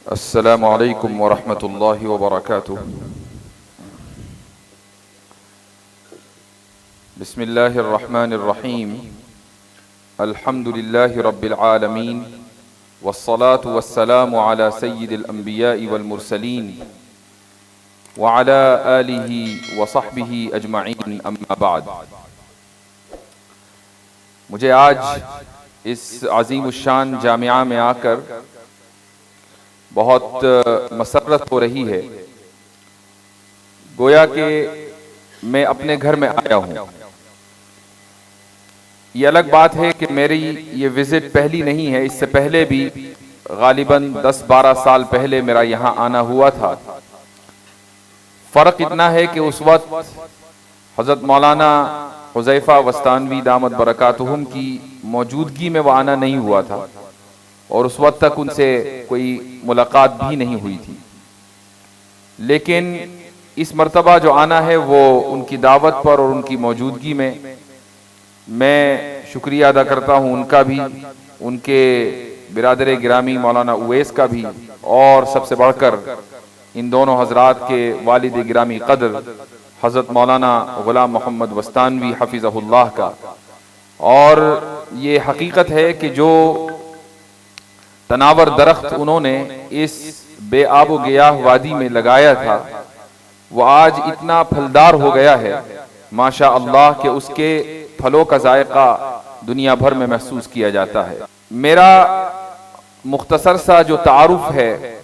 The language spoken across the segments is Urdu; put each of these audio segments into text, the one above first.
السلام علیکم ورحمۃ اللہ وبرکاتہ۔ بسم اللہ الرحمن الرحیم۔ الحمد للہ رب العالمین، والصلاة والسلام علی سید الانبیاء والمرسلین، وعلی آلہ وصحبہ اجمعین، اما بعد۔ مجھے آج اس عظیم الشان جامعہ میں آ کر بہت مسرت ہو رہی ہے، گویا کہ میں اپنے گھر میں آیا ہوں۔ یہ الگ بات ہے کہ میری یہ وزٹ پہلی نہیں ہے، اس سے پہلے بھی غالباً 10-12 سال پہلے میرا یہاں آنا ہوا تھا۔ فرق اتنا ہے کہ اس وقت حضرت مولانا حذیفہ وستانوی دامت برکاتہم کی موجودگی میں وہ آنا نہیں ہوا تھا، اور اس وقت تک ان سے کوئی ملاقات بھی نہیں ہوئی تھی۔ لیکن اس مرتبہ جو آنا ہے وہ ان کی دعوت پر اور ان کی موجودگی میں شکریہ ادا کرتا ہوں، ان کا بھی، ان کے برادر گرامی مولانا اویس کا بھی، اور سب سے بڑھ کر ان دونوں حضرات کے والد گرامی قدر حضرت مولانا غلام محمد وستانوی حفظہ اللہ کا۔ اور یہ حقیقت ہے کہ جو تناور درخت انہوں نے اس بے آب و گیاہ وادی میں لگایا تھا، وہ آج اتنا پھلدار ہو گیا ہے ماشاء اللہ کہ اس کے پھلوں کا ذائقہ دنیا بھر میں محسوس کیا جاتا ہے۔ میرا مختصر سا جو تعارف ہے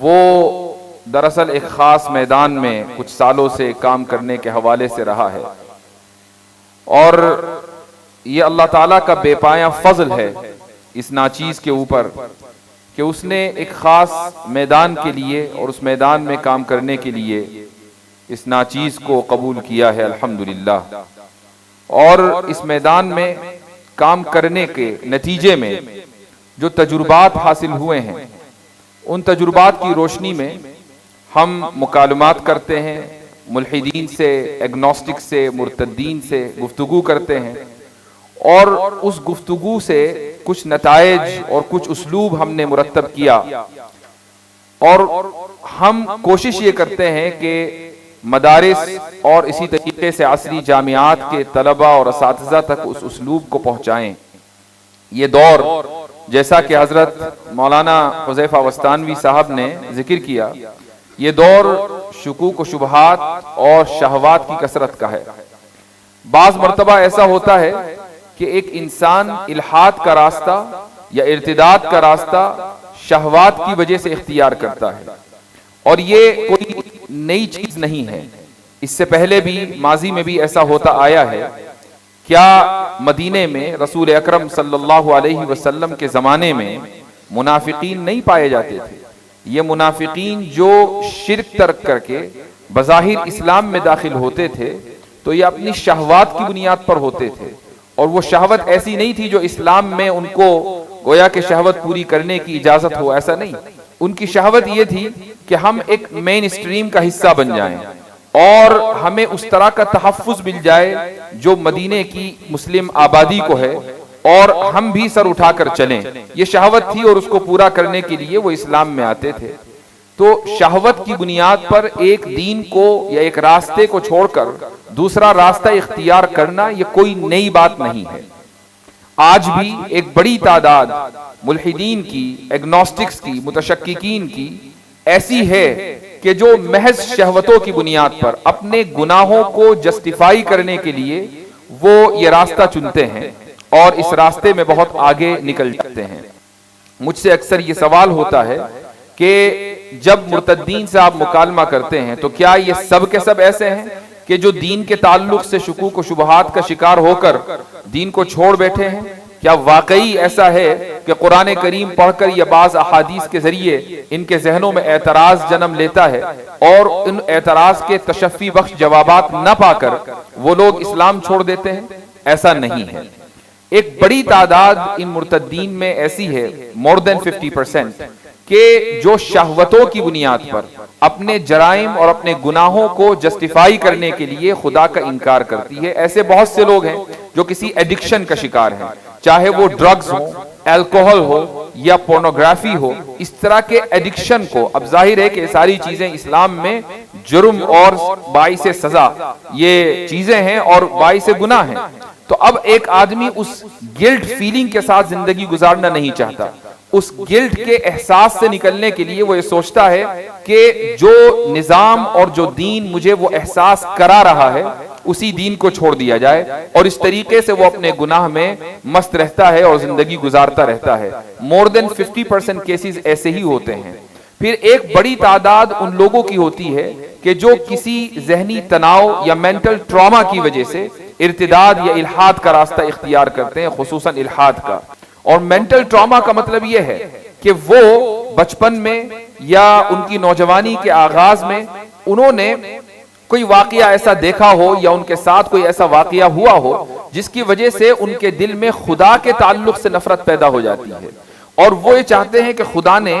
وہ دراصل ایک خاص میدان میں کچھ سالوں سے کام کرنے کے حوالے سے رہا ہے، اور یہ اللہ تعالیٰ کا بے پایاں فضل ہے اس ناچیز کے اوپر کہ اس نے ایک خاص میدان کے لیے اور اس میدان میں کام کرنے کے لیے اس ناچیز کو قبول کیا ہے، الحمدللہ۔ اور اس میدان میں کام کرنے کے نتیجے میں جو تجربات حاصل ہوئے ہیں، ان تجربات کی روشنی میں ہم مکالمات کرتے ہیں، ملحدین سے، ایگنوسٹک سے، مرتدین سے گفتگو کرتے ہیں، اور اس گفتگو سے کچھ نتائج اور کچھ اسلوب ہم نے مرتب کیا، اور ہم کوشش یہ کرتے ہیں کہ مدارس اور اسی طریقے سے عصری جامعات کے طلبہ اور اساتذہ تک اس اسلوب کو پہنچائیں۔ یہ دور، جیسا کہ حضرت مولانا حذیفہ وستانوی صاحب نے ذکر کیا، یہ دور شکوک و شبہات اور شہوات کی کثرت کا ہے۔ بعض مرتبہ ایسا ہوتا ہے کہ ایک انسان الحاد کا راستہ یا ارتداد کا راستہ شہوات کی وجہ سے اختیار کرتا ہے، اور یہ کوئی نئی چیز نہیں ہے، اس سے پہلے بھی ماضی میں بھی ایسا ہوتا آیا ہے۔ کیا مدینے میں رسول اکرم صلی اللہ علیہ وسلم کے زمانے میں منافقین نہیں پائے جاتے تھے؟ یہ منافقین جو شرک ترک کر کے بظاہر اسلام میں داخل ہوتے تھے تو یہ اپنی شہوات کی بنیاد پر ہوتے تھے، اور وہ شہوت ایسی نہیں تھی جو اسلام میں ان کو گویا کہ شہوت پوری کرنے کی اجازت ہو، ایسا نہیں۔ ان کی شہوت یہ تھی کہ ہم ایک مین اسٹریم کا حصہ بن جائیں، اور ہمیں اس طرح کا تحفظ مل جائے جو مدینے کی مسلم آبادی کو ہے، اور ہم بھی سر اٹھا کر چلیں۔ یہ شہوت تھی، اور اس کو پورا کرنے کے لیے وہ اسلام میں آتے تھے۔ تو شہوت کی بنیاد پر ایک دین کو یا ایک راستے کو چھوڑ کر دوسرا راستہ اختیار کرنا یہ کوئی نئی بات نہیں ہے۔ آج بھی ایک بڑی تعداد ملحدین کی، ایگنوسٹکس کی، متشککین کی ایسی ہے کہ جو محض شہوتوں کی بنیاد پر اپنے گناہوں کو جسٹیفائی کرنے کے لیے وہ یہ راستہ چنتے ہیں، اور اس راستے میں بہت آگے نکل جاتے ہیں۔ مجھ سے اکثر یہ سوال ہوتا ہے کہ جب مرتدین سے آپ مکالمہ کرتے ہیں تو کیا یہ سب کے سب ایسے ہیں کہ جو دین کے تعلق سے شکوک و شبہات کا شکار ہو کر دین کو چھوڑ بیٹھے ہیں؟ کیا واقعی ایسا ہے کہ قرآن کریم پڑھ کر یا بعض احادیث کے ذریعے ان کے ذہنوں میں اعتراض جنم لیتا ہے، اور ان اعتراض کے تشفی بخش جوابات نہ پا کر وہ لوگ اسلام چھوڑ دیتے ہیں؟ ایسا نہیں ہے۔ ایک بڑی تعداد ان مرتدین میں ایسی ہے، more than 50%، کہ جو شہوتوں کی بنیاد پر اپنے جرائم اور اپنے گناہوں کو جسٹیفائی کرنے کے لیے خدا کا انکار کرتی ہے۔ ایسے بہت سے لوگ ہیں جو کسی ایڈکشن کا شکار ہیں، چاہے وہ ڈرگز ہو، الکوہل ہو یا پورنوگرافی ہو، اس طرح کے ایڈکشن کو، اب ظاہر ہے کہ ساری چیزیں اسلام میں جرم اور باعث سزا یہ چیزیں ہیں اور باعث گناہ ہیں، تو اب ایک آدمی اس گلٹ فیلنگ کے ساتھ زندگی گزارنا نہیں چاہتا. اس گلٹ کے احساس سے نکلنے کے لیے وہ یہ سوچتا ہے کہ جو نظام اور جو دین مجھے وہ احساس کرا رہا ہے اسی دین کو چھوڑ دیا جائے، اور اس طریقے سے وہ اپنے گناہ میں مست رہتا ہے اور زندگی گزارتا رہتا ہے. مور دین 50% کیسز ایسے ہی ہوتے ہیں. پھر ایک بڑی تعداد ان لوگوں کی ہوتی ہے کہ جو کسی ذہنی تناؤ یا مینٹل ٹراما کی وجہ سے ارتداد یا الحاد کا راستہ اختیار کرتے ہیں، خصوصاً الحاد کا. اور مینٹل ٹراما کا مطلب یہ ہے کہ وہ بچپن میں یا ان کی نوجوانی کے آغاز میں انہوں نے کوئی واقعہ ایسا دیکھا ہو یا ان کے ساتھ کوئی ایسا واقعہ ہوا ہو جس کی وجہ سے ان کے دل میں خدا کے تعلق سے نفرت پیدا ہو جاتی ہے، اور وہ یہ چاہتے ہیں کہ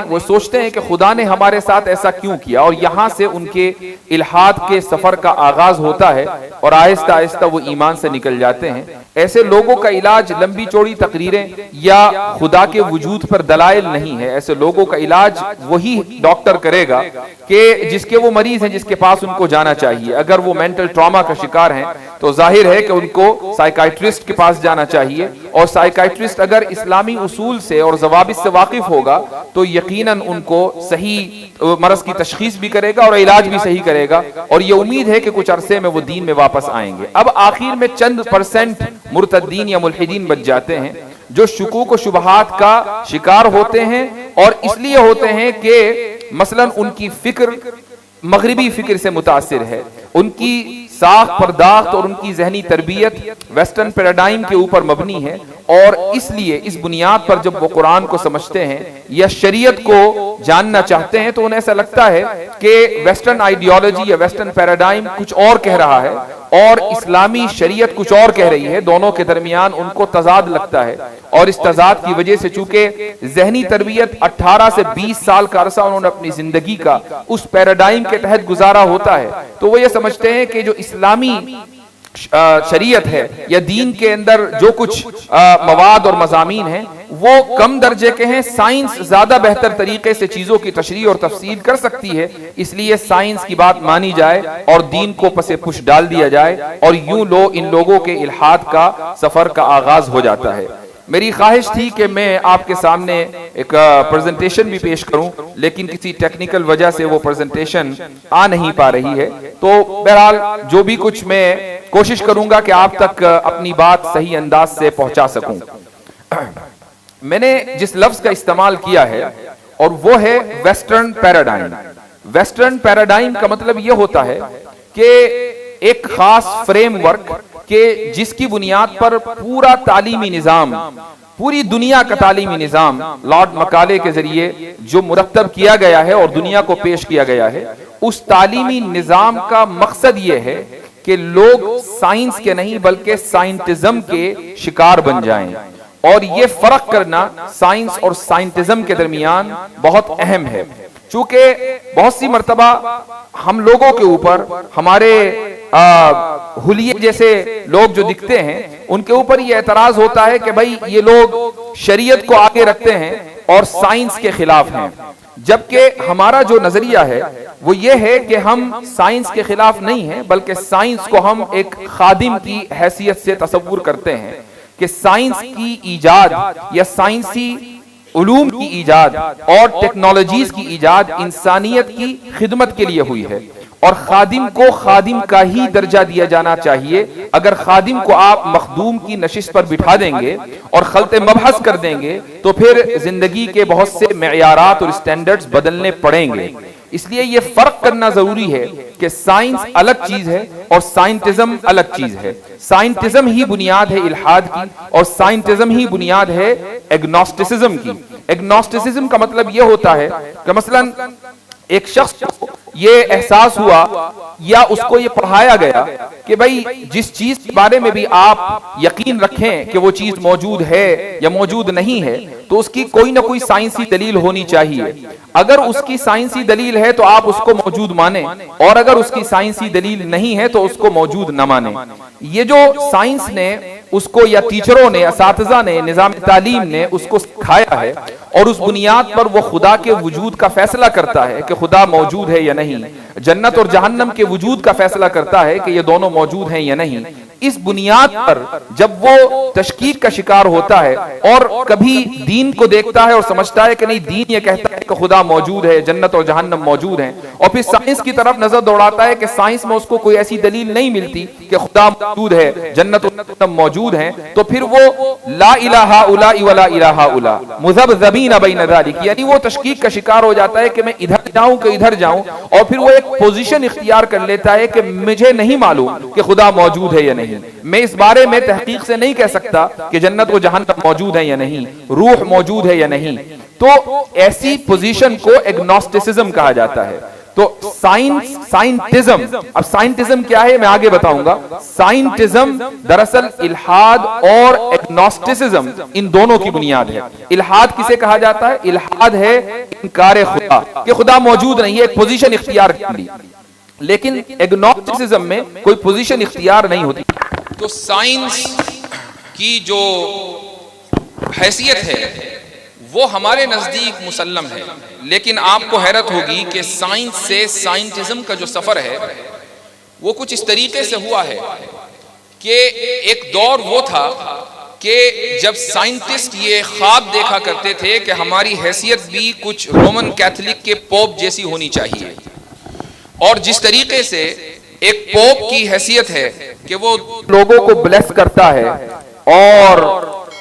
وہ سوچتے ہیں کہ خدا نے ہمارے ساتھ ایسا کیوں کیا، اور یہاں سے ان کے الحاد کے سفر کا آغاز ہوتا ہے اور آہستہ آہستہ وہ ایمان سے نکل جاتے ہیں. ایسے لوگوں کا علاج لمبی چوڑی تقریریں یا خدا کے وجود پر دلائل نہیں ہے. ایسے لوگوں کا علاج وہی ڈاکٹر کرے گا کہ جس کے وہ مریض ہیں، جس کے پاس ان کو جانا چاہیے. اگر وہ مینٹل ٹراما کا شکار ہیں تو ظاہر ہے کہ ان کو سائیکائٹرسٹ کے پاس جانا چاہیے، اور سائیکائٹرسٹ اگر اسلامی اصول سے اور ضوابط سے واقف ہوگا تو یقیناً ان کو صحیح مرض کی تشخیص بھی کرے گا اور علاج بھی صحیح کرے گا، اور یہ امید ہے کہ کچھ عرصے میں وہ دین میں واپس آئیں گے. اب آخر میں چند % مرتدین یا ملحدین بچ جاتے ہیں جو شکوک و شبہات کا شکار ہوتے ہیں، اور اس لیے ہوتے ہیں کہ مثلاً ان کی فکر مغربی فکر سے متاثر ہے، ان کی ساخت پرداخت اور ان کی ذہنی تربیت ویسٹرن پیراڈائم کے اوپر مبنی ہے، اور اس لیے اس بنیاد پر جب وہ قرآن کو سمجھتے ہیں یا شریعت کو جاننا چاہتے ہیں تو انہیں ایسا لگتا ہے کہ ویسٹرن آئیڈیالوجی یا ویسٹرن پیراڈائم کچھ اور کہہ رہا ہے اور اسلامی شریعت کچھ اور کہہ رہی ہے. دونوں کے درمیان ان کو تضاد لگتا ہے، اور اس تضاد کی وجہ سے چونکہ ذہنی تربیت 18 سے 20 سال کا عرصہ انہوں نے اپنی زندگی کا اس پیراڈائم کے تحت گزارا ہوتا ہے، تو وہ یہ سمجھتے ہیں کہ جو اسلامی شریعت ہے یا دین کے اندر جو کچھ مواد اور مضامین ہیں وہ کم درجے کے ہیں. سائنس زیادہ بہتر طریقے سے چیزوں کی تشریح اور تفصیل کر سکتی ہے، اس لیے سائنس کی بات مانی جائے اور دین کو پس پش ڈال دیا جائے، اور یوں ان لوگوں کے الحاد کا سفر کا آغاز ہو جاتا ہے. میری خواہش تھی کہ میں آپ کے سامنے ایک پریزنٹیشن بھی پیش کروں، لیکن کسی ٹیکنیکل وجہ سے وہ پریزنٹیشن آ نہیں پا رہی ہے. تو بہرحال جو بھی کچھ میں کوشش کروں گا کہ آپ تک اپنی بات صحیح انداز سے پہنچا سکوں. میں نے جس لفظ کا استعمال کیا ہے اور وہ ہے ویسٹرن پیراڈائم. ویسٹرن پیراڈائم کا مطلب یہ ہوتا ہے کہ ایک خاص فریم ورک کہ جس کی بنیاد پر پورا تعلیمی نظام، پوری دنیا کا تعلیمی نظام لارڈ مکالے کے ذریعے جو مرتب کیا گیا ہے اور دنیا کو پیش کیا گیا ہے، اس تعلیمی نظام کا مقصد یہ ہے کہ لوگ سائنس کے نہیں بلکہ سائنٹزم کے شکار بن جائیں. اور یہ فرق کرنا سائنس اور سائنٹزم کے درمیان بہت اہم ہے، چونکہ بہت سی مرتبہ ہم لوگوں کے اوپر ہمارے حلیے جیسے لوگ جو دکھتے ہیں ان کے اوپر یہ اعتراض ہوتا ہے کہ بھائی یہ لوگ شریعت کو آگے رکھتے ہیں اور سائنس کے خلاف ہیں، جبکہ ہمارا جو نظریہ ہے وہ یہ ہے کہ ہم سائنس کے خلاف نہیں ہیں بلکہ سائنس کو ہم ایک خادم کی حیثیت سے تصور کرتے ہیں کہ سائنس کی ایجاد یا سائنسی علوم کی ایجاد اور ٹیکنالوجیز کی ایجاد انسانیت کی خدمت کے لیے ہوئی ہے، اور خادم کو خادم کا ہی درجہ دیا جانا چاہیے. اگر خادم کو آپ مخدوم کی نشست پر بٹھا دیں گے اور خلط مبحث کر دیں گے تو پھر زندگی کے بہت سے معیارات اور سٹینڈرڈز بدلنے پڑیں گے. اس لیے یہ فرق کرنا ضروری ہے کہ سائنس الگ چیز ہے اور سائنٹزم الگ چیز ہے. سائنٹزم ہی بنیاد ہے الحاد کی، اور سائنٹزم ہی بنیاد ہے ایگنوسٹسزم کی. ایگنوسٹسزم کا مطلب یہ ہوتا ہے کہ مثلاً ایک شخص کو یہ احساس ہوا یا اس کو یہ پڑھایا گیا کہ بھئی جس چیز کے بارے میں بھی آپ یقین رکھیں کہ وہ چیز موجود ہے یا موجود نہیں ہے تو اس کی کوئی نہ کوئی سائنسی دلیل ہونی چاہیے. اگر اس کی سائنسی دلیل ہے تو آپ اس کو موجود مانیں، اور اگر اس کی سائنسی دلیل نہیں ہے تو اس کو موجود نہ مانیں. یہ جو سائنس نے اس کو یا ٹیچروں نے، اساتذہ نے، نظام تعلیم نے اس کو سکھایا ہے اور اس بنیاد پر وہ خدا کے وجود کا فیصلہ کرتا ہے کہ خدا موجود ہے یا نہیں، جنت اور جہنم کے وجود کا فیصلہ کرتا ہے کہ یہ دونوں موجود ہیں یا نہیں، اس بنیاد پر جب وہ تشکیک کا شکار ہوتا ہے اور کبھی دین کو دیکھتا ہے اور سمجھتا ہے کہ نہیں، دین یہ کہتا ہے کہ خدا موجود ہے، جنت اور جہنم موجود ہیں، اور پھر سائنس کی طرف نظر دوڑاتا ہے کہ سائنس میں اس کو کوئی ایسی دلیل نہیں ملتی کہ خدا موجود ہے، جنت اور جہنم موجود ہیں، تو پھر وہ لا الہ الا ولا الہ الا مذبذبین بین ذلک، یعنی وہ تشکیک کا شکار ہو جاتا ہے کہ میں ادھر جاؤں کہ ادھر جاؤں، اور پھر وہ ایک پوزیشن اختیار کر لیتا ہے کہ مجھے نہیں معلوم کہ خدا موجود ہے یا نہیں، میں اس بارے میں تحقیق سے نہیں کہہ سکتا کہ جنت و جہنم موجود ہے یا نہیں، روح موجود ہے یا نہیں۔ تو ایسی پوزیشن کو ایگنوسٹسزم کہا جاتا ہے۔ تو سائنٹزم، اب سائنٹزم کیا ہے میں آگے بتاؤں گا۔ سائنٹزم دراصل الحاد اور ایگنوسٹسزم ان دونوں کی بنیاد ہے۔ الحاد کسے کہا جاتا ہے؟ الحاد ہے انکار خدا، کہ خدا موجود نہیں ہے، ایک پوزیشن اختیار کر لی، لیکن ایگنوسٹسزم میں کوئی پوزیشن اختیار نہیں ہوتی۔ تو سائنس کی جو حیثیت ہے وہ ہمارے نزدیک مسلم ہے، لیکن آپ کو حیرت ہوگی کہ سائنس سے سائنٹزم کا جو سفر ہے وہ کچھ اس طریقے سے ہوا ہے کہ ایک دور وہ تھا کہ جب سائنٹسٹ یہ خواب دیکھا کرتے تھے کہ ہماری حیثیت بھی کچھ رومن کیتھولک کے پوپ جیسی ہونی چاہیے، اور جس طریقے سے ایک پوپ کی حیثیت ہے کہ وہ لوگوں کو بلیس کرتا ہے اور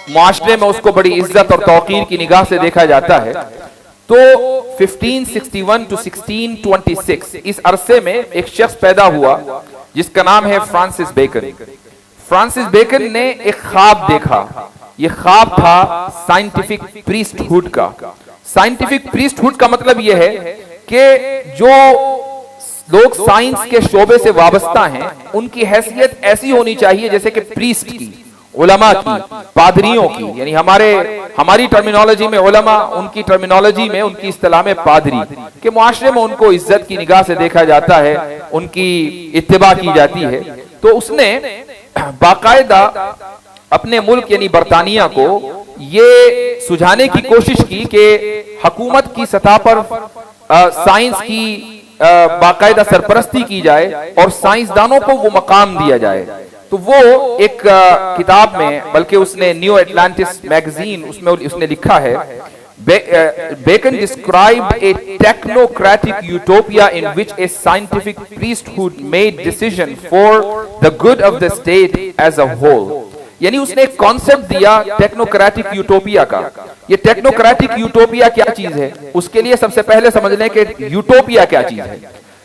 معاشرے میں اس کو بڑی عزت اور توقیر کی نگاہ سے دیکھا جاتا ہے، تو 1561 to 1626 اس عرصے میں ایک شخص پیدا ہوا جس کا نام ہے فرانسس بیکن۔ فرانسس بیکن نے ایک خواب دیکھا، یہ خواب تھا سائنٹیفک پریسٹ ہوڈ کا۔ سائنٹیفک پریسٹ ہوڈ کا مطلب یہ ہے کہ جو لوگ سائنس کے شعبے سے وابستہ ہیں ان کی حیثیت ایسی ہونی چاہیے جیسے کہ پریسٹ کی، علماء کی، پادریوں کی، یعنی ہماری ٹرمینالوجی میں علماء، ان کی ٹرمینالوجی میں، ان کی اصطلاح میں پادری، کہ معاشرے میں ان کو عزت کی نگاہ سے دیکھا جاتا ہے، ان کی اتباع کی جاتی ہے۔ تو اس نے باقاعدہ اپنے ملک یعنی برطانیہ کو یہ سجھانے کی کوشش کی کہ حکومت کی سطح پر سائنس کی باقاعدہ سرپرستی کی جائے اور سائنسدانوں کو وہ مقام دیا جائے۔ تو وہ ایک کتاب میں، بلکہ اس نے نیو اٹلانٹس میگزین اس نے لکھا ہے، Bacon described a technocratic utopia in which a scientific priesthood made decision for the good of the state as a whole. یعنی اس نے ایک کانسیپٹ دیا ٹیکنوکریٹک یوٹوپیا کا۔ یہ ٹیکنوکریٹک یوٹوپیا کیا چیز ہے؟ اس کے لیے سب سے پہلے سمجھ لیں کہ یوٹوپیا کیا چیز ہے۔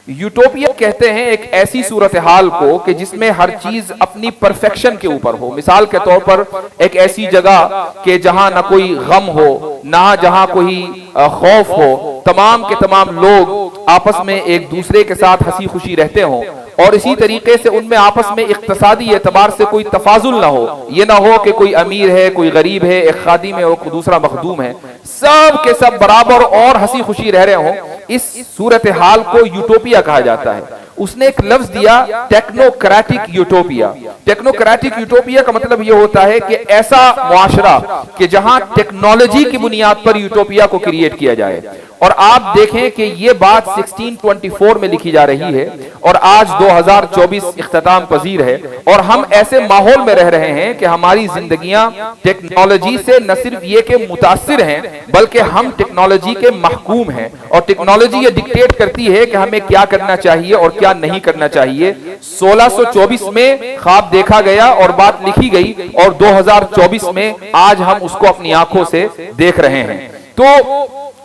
یوٹوپیا کہتے ہیں ایک ایسی صورتحال کو کہ جس میں ہر چیز اپنی پرفیکشن کے اوپر ہو۔ مثال کے طور پر ایک ایسی جگہ کہ جہاں نہ کوئی غم ہو، نہ جہاں کوئی خوف ہو، تمام کے تمام لوگ آپس میں ایک دوسرے کے ساتھ ہنسی خوشی رہتے ہوں، اور اسی طریقے سے ان میں آپس میں اقتصادی اعتبار سے کوئی تفاضل نہ ہو، یہ نہ ہو کہ کوئی امیر ہے، کوئی غریب ہے، ایک خادم ہے اور دوسرا مخدوم ہے، سب کے سب برابر اور ہنسی خوشی رہ رہے ہوں۔ اس صورتحال کو یوٹوپیا کہا جاتا ہے۔ اس نے ایک لفظ دیا ٹیکنوکریٹک یوٹوپیا۔ ٹیکنوکریٹک یوٹوپیا کا مطلب یہ ہوتا ہے کہ ایسا معاشرہ کہ جہاں ٹیکنالوجی کی بنیاد پر یوٹوپیا کو کریٹ کیا جائے۔ اور آپ دیکھیں کہ یہ بات 1624 میں لکھی جا رہی ہے اور آج 2024 اختتام پذیر ہے، اور ہم ایسے ماحول میں رہ رہے ہیں کہ ہماری زندگیاں ٹیکنالوجی سے نہ صرف یہ کہ متاثر ہیں بلکہ ہم ٹیکنالوجی کے محکوم ہیں، اور ٹیکنالوجی یہ ڈکٹیٹ کرتی ہے کہ ہمیں کیا کرنا چاہیے اور کیا نہیں کرنا چاہیے۔ 1624 میں خواب دیکھا گیا اور بات لکھی گئی، اور 2024 میں آج ہم اس کو اپنی آنکھوں سے دیکھ رہے ہیں۔ تو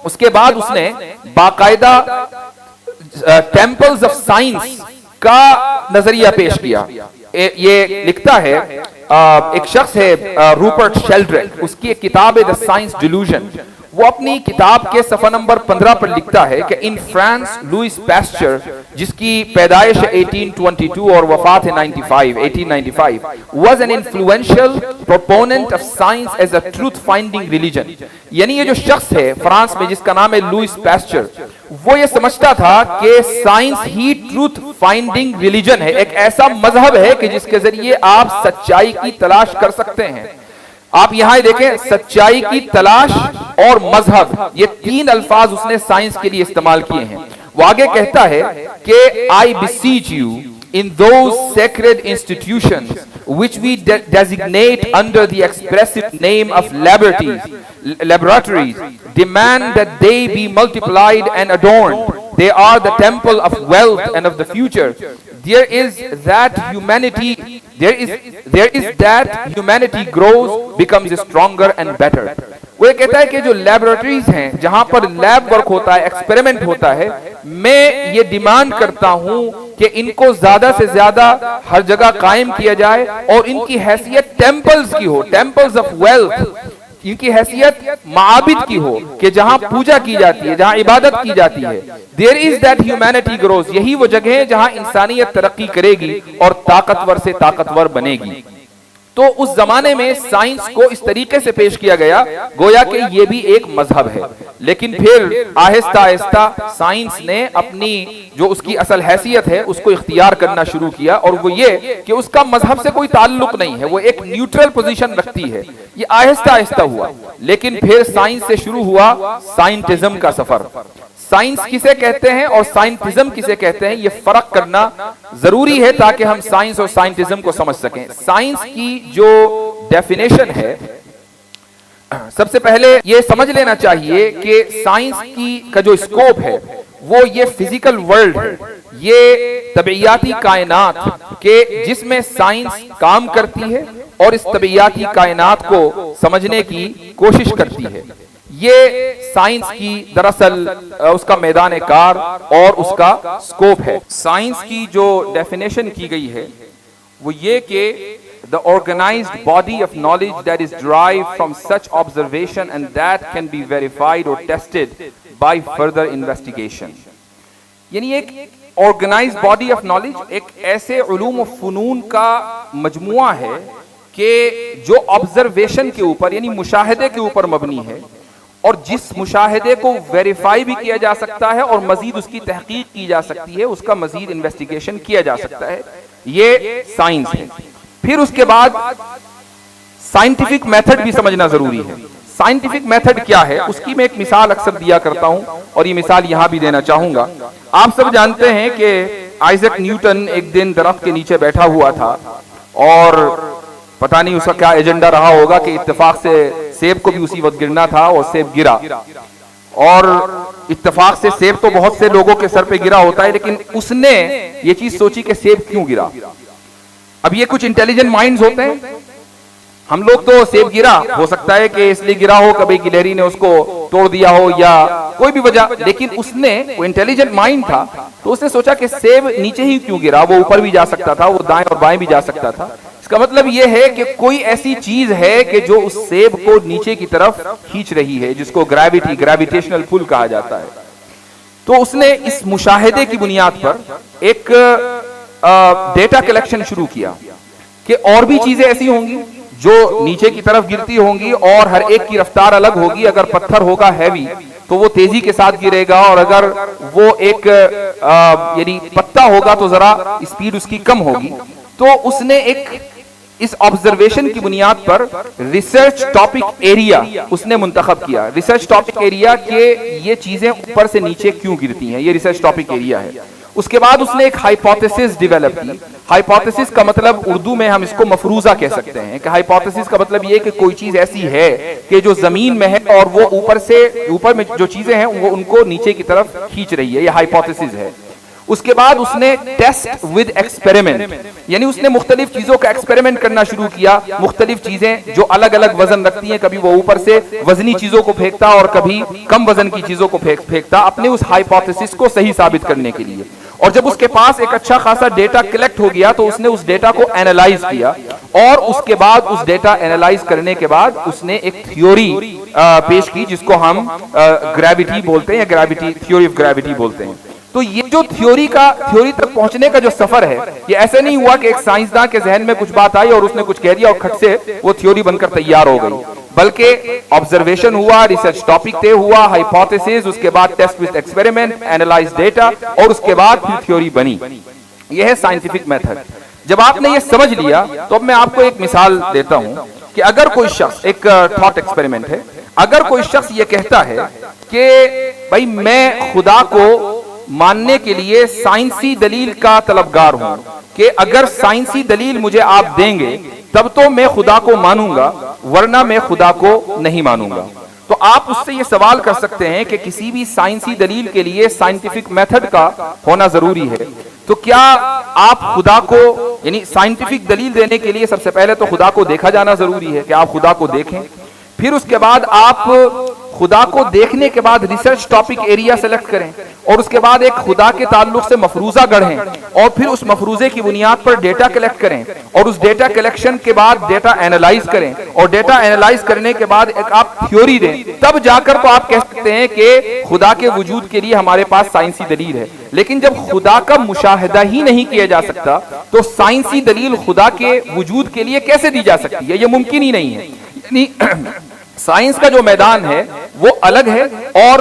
اس کے بعد اس نے باقاعدہ ٹیمپلز آف سائنس کا نظریہ پیش کیا۔ یہ لکھتا ہے ایک شخص ہے روپرٹ شیلڈرک، اس کی ایک کتاب ہے دی سائنس ڈیلوژن، وہ اپنی کتاب کے صفحہ نمبر 15 پر لکھتا ہے کہ ان فرانس لوئس پیسچر جس کی پیدائش 1822 اور وفات ہے 1895 was an influential proponent of science as a truth finding religion. یعنی یہ جو شخص ہے فرانس میں جس کا نام ہے لوئس پیسچر، وہ یہ سمجھتا تھا کہ سائنس ہی ٹروتھ فائنڈنگ ریلیجن ہے، ایک ایسا مذہب ہے کہ جس کے ذریعے آپ سچائی کی تلاش کر سکتے ہیں. آپ یہاں دیکھیں، سچائی کی تلاش اور مذہب، یہ تین الفاظ اس نے سائنس کے لیے استعمال کیے ہیں. وہ آگے کہتا ہے کہ I beseech you in those sacred institutions which we designate under the expressive name of laboratories, demand that they be multiplied and adorned. They are the temple of wealth and of the future. There is that humanity grows, becomes stronger and better. وہ یہ کہتا ہے کہ جو لیبورٹریز ہیں جہاں پر لیب ورک ہوتا ہے، ایکسپیریمنٹ ہوتا ہے، میں یہ ڈیمانڈ کرتا ہوں کہ ان کو زیادہ سے زیادہ ہر جگہ قائم کیا جائے اور ان کی حیثیت ٹیمپلز کی ہو، ٹیمپلز آف ویلتھ، ان کی حیثیت معابد کی ہو کہ جہاں پوجا کی جاتی ہے، جہاں عبادت کی جاتی ہے. There is that humanity grows. یہی وہ جگہ ہے جہاں انسانیت ترقی کرے گی اور طاقتور سے طاقتور بنے گی. تو اس زمانے میں سائنس کو اس طریقے سے پیش کیا گیا گویا کہ یہ بھی ایک مذہب ہے. لیکن پھر آہستہ آہستہ سائنس نے اپنی جو اس کی اصل حیثیت ہے اس کو اختیار کرنا شروع کیا، اور وہ یہ کہ اس کا مذہب سے کوئی تعلق نہیں ہے، وہ ایک نیوٹرل پوزیشن رکھتی ہے. یہ آہستہ آہستہ ہوا، لیکن پھر سائنس سے شروع ہوا سائنٹزم کا سفر. سائنس کسے کہتے ہیں اور سائنٹزم کسے کہتے ہیں، یہ فرق کرنا ضروری ہے تاکہ ہم سائنس اور سائنٹزم کو سمجھ سکیں. سائنس کی جو ڈیفینیشن ہے، سب سے پہلے یہ سمجھ لینا چاہیے کہ سائنس کا جو اسکوپ ہے وہ یہ فزیکل ورلڈ ہے، یہ طبعیاتی کائنات کہ جس میں سائنس کام کرتی ہے اور اس طبعیاتی کائنات کو سمجھنے کی کوشش کرتی ہے. یہ سائنس کی دراصل اس کا میدان کار اور اس کا سکوپ ہے. سائنس کی جو ڈیفینیشن کی گئی ہے وہ یہ کہ the organized body of knowledge that is derived from such observation and that can be verified or tested by further investigation. یعنی ایک organized body of knowledge ایک ایسے علوم و فنون کا مجموعہ ہے کہ جو observation کے اوپر یعنی مشاہدے کے اوپر مبنی ہے، اور جس مشاہدے کو ویریفائی بھی کیا جا سکتا ہے اور مزید اس کی تحقیق کی جا سکتی ہے، اس کا مزید انویسٹیگیشن کیا جا سکتا ہے. یہ سائنس ہے. پھر اس کے بعد سائنٹیفک میتھڈ بھی سمجھنا ضروری ہے. سائنٹیفک میتھڈ کیا ہے اس کی میں ایک مثال اکثر دیا کرتا ہوں اور یہ مثال یہاں بھی دینا چاہوں گا. آپ سب جانتے ہیں کہ آئزیک نیوٹن ایک دن درخت کے نیچے بیٹھا ہوا تھا اور پتہ نہیں اس کا کیا ایجنڈا رہا ہوگا کہ اتفاق سے سیب کو بھی اسی وقت گرنا تھا اور سیب گرا. اور اتفاق سے سیب تو بہت سے لوگوں کے سر پہ گرا ہوتا ہے، لیکن اس نے یہ چیز سوچی کہ سیب کیوں گرا. اب یہ کچھ انٹیلیجنٹ مائنڈز ہوتے ہیں. ہم لوگ تو سیب گرا ہو سکتا ہے کہ اس لیے گرا ہو کبھی گلہری نے اس کو توڑ دیا ہو یا کوئی بھی وجہ، لیکن اس نے وہ انٹیلیجنٹ مائنڈ تھا تو اس نے سوچا کہ سیب نیچے ہی کیوں گرا، وہ اوپر بھی جا سکتا تھا، وہ دائیں اور بائیں بھی جا سکتا تھا. اس کا مطلب یہ ہے کہ کوئی ایسی چیز ہے کہ جو اس سیب کو نیچے کی طرف کھینچ رہی ہے، جس کو گریویٹیشنل پل کہا جاتا ہے. تو اس نے اس مشاہدے کی بنیاد پر ایک ڈیٹا کلیکشن شروع کیا کہ اور بھی چیزیں ایسی ہوں گی جو نیچے کی طرف گرتی ہوں گی اور ہر ایک کی رفتار الگ ہوگی. اگر پتھر ہوگا ہیوی تو وہ تیزی کے ساتھ گرے گا، اور اگر وہ ایک یعنی پتا ہوگا تو ذرا اسپیڈ اس کی کم ہوگی. تو اس نے ایک اس آبزرویشن کی بنیاد پر ریسرچ ٹاپک ایریا اس نے منتخب کیا. ریسرچ ٹاپک ایریا کہ یہ چیزیں اوپر سے نیچے کیوں گرتی ہیں، یہ ریسرچ ٹاپک ایریا ہے. اس کے بعد اس نے ایک ہائپوتھیسس ڈیولپ کی. ہائپوتھیسس کا مطلب اردو میں ہم اس کو مفروضہ کہہ سکتے ہیں کہ ہائپوتھیسس کا مطلب یہ کہ کوئی چیز ایسی ہے کہ جو زمین میں ہے اور وہ اوپر میں جو چیزیں ہیں وہ ان کو نیچے کی طرف کھینچ رہی ہے. یہ ہائپوتھیسس ہے. اس کے بعد اس نے ٹیسٹ ود ایکسپیریمنٹ یعنی اس نے مختلف چیزوں کا ایکسپیریمنٹ کرنا شروع کیا. مختلف چیزیں جو الگ الگ وزن رکھتی ہیں، کبھی وہ اوپر سے وزنی چیزوں کو پھینکتا اور کبھی کم وزن کی چیزوں کو پھینکتا اپنے اس ہائپوتھیسس کو صحیح ثابت کرنے کے لیے. اور جب اس کے پاس ایک اچھا خاصا ڈیٹا کلیکٹ ہو گیا تو اس نے اس ڈیٹا کو اینالائز کیا اور اس کے بعد اس ڈیٹا اینالائز کرنے کے بعد اس نے ایک تھیوری پیش کی جس کو ہم گریوٹی بولتے ہیں یا گریوٹی تھیوری آف گریوٹی بولتے ہیں. تو یہ جو تھیوری تک پہنچنے کا جو سفر ہے یہ ایسے نہیں ہوا کہ ایک سائنسدان کے ذہن میں کچھ بات آئی اور اس نے کچھ کہہ دیا اور کھٹ سے وہ تھیوری بن کر تیار ہو گئی, بلکہ آبزرویشن ہوا, ریسرچ ٹاپک طے ہوا, ہائپوتھیسس, اس کے بعد test with experiment, analyse data, اور اس کے بعد پھر تھیوری بنی. یہ ہے سائنٹیفک میتھڈ. جب آپ نے یہ سمجھ لیا تو اب میں آپ کو ایک مثال دیتا ہوں کہ اگر کوئی شخص, ایک تھاٹ ایکسپیریمنٹ ہے, اگر کوئی شخص یہ کہتا ہے کہ بھائی میں خدا کو ماننے کے لیے سائنسی دلیل کا طلبگار ہوں, کہ اگر سائنسی دلیل مجھے آپ دیں گے تب تو میں خدا کو مانوں گا ورنہ میں خدا کو نہیں مانوں گا. تو آپ اس سے یہ سوال کر سکتے ہیں کہ کسی بھی سائنسی دلیل کے لیے سائنٹیفک میتھڈ کا ہونا ضروری ہے, تو کیا آپ خدا کو, یعنی سائنٹیفک دلیل دینے کے لیے سب سے پہلے تو خدا کو دیکھا جانا ضروری ہے کہ آپ خدا کو دیکھیں, پھر اس کے بعد آپ خدا کو دیکھنے کے بعد ریسرچ ٹاپک ایریا سیلیکٹ کریں, اور اس کے بعد ایک خدا کے تعلق سے مفروضہ گڑھیں, اور پھر اس مفروضے کی بنیاد پر ڈیٹا کلیکٹ کریں, اور اس ڈیٹا کلیکشن کے بعد ڈیٹا اینالائز کریں, اور ڈیٹا اینالائز کرنے کے بعد ایک آپ تھیوری دیں, تب جا کر تو آپ کہہ سکتے ہیں کہ خدا کے وجود کے لیے ہمارے پاس سائنسی دلیل ہے. لیکن جب خدا کا مشاہدہ ہی نہیں کیا جا سکتا تو سائنسی دلیل خدا کے وجود کے لیے کیسے دی جا سکتی ہے؟ یہ ممکن ہی نہیں ہے. یعنی سائنس کا جو میدان ہے وہ الگ ہے, اور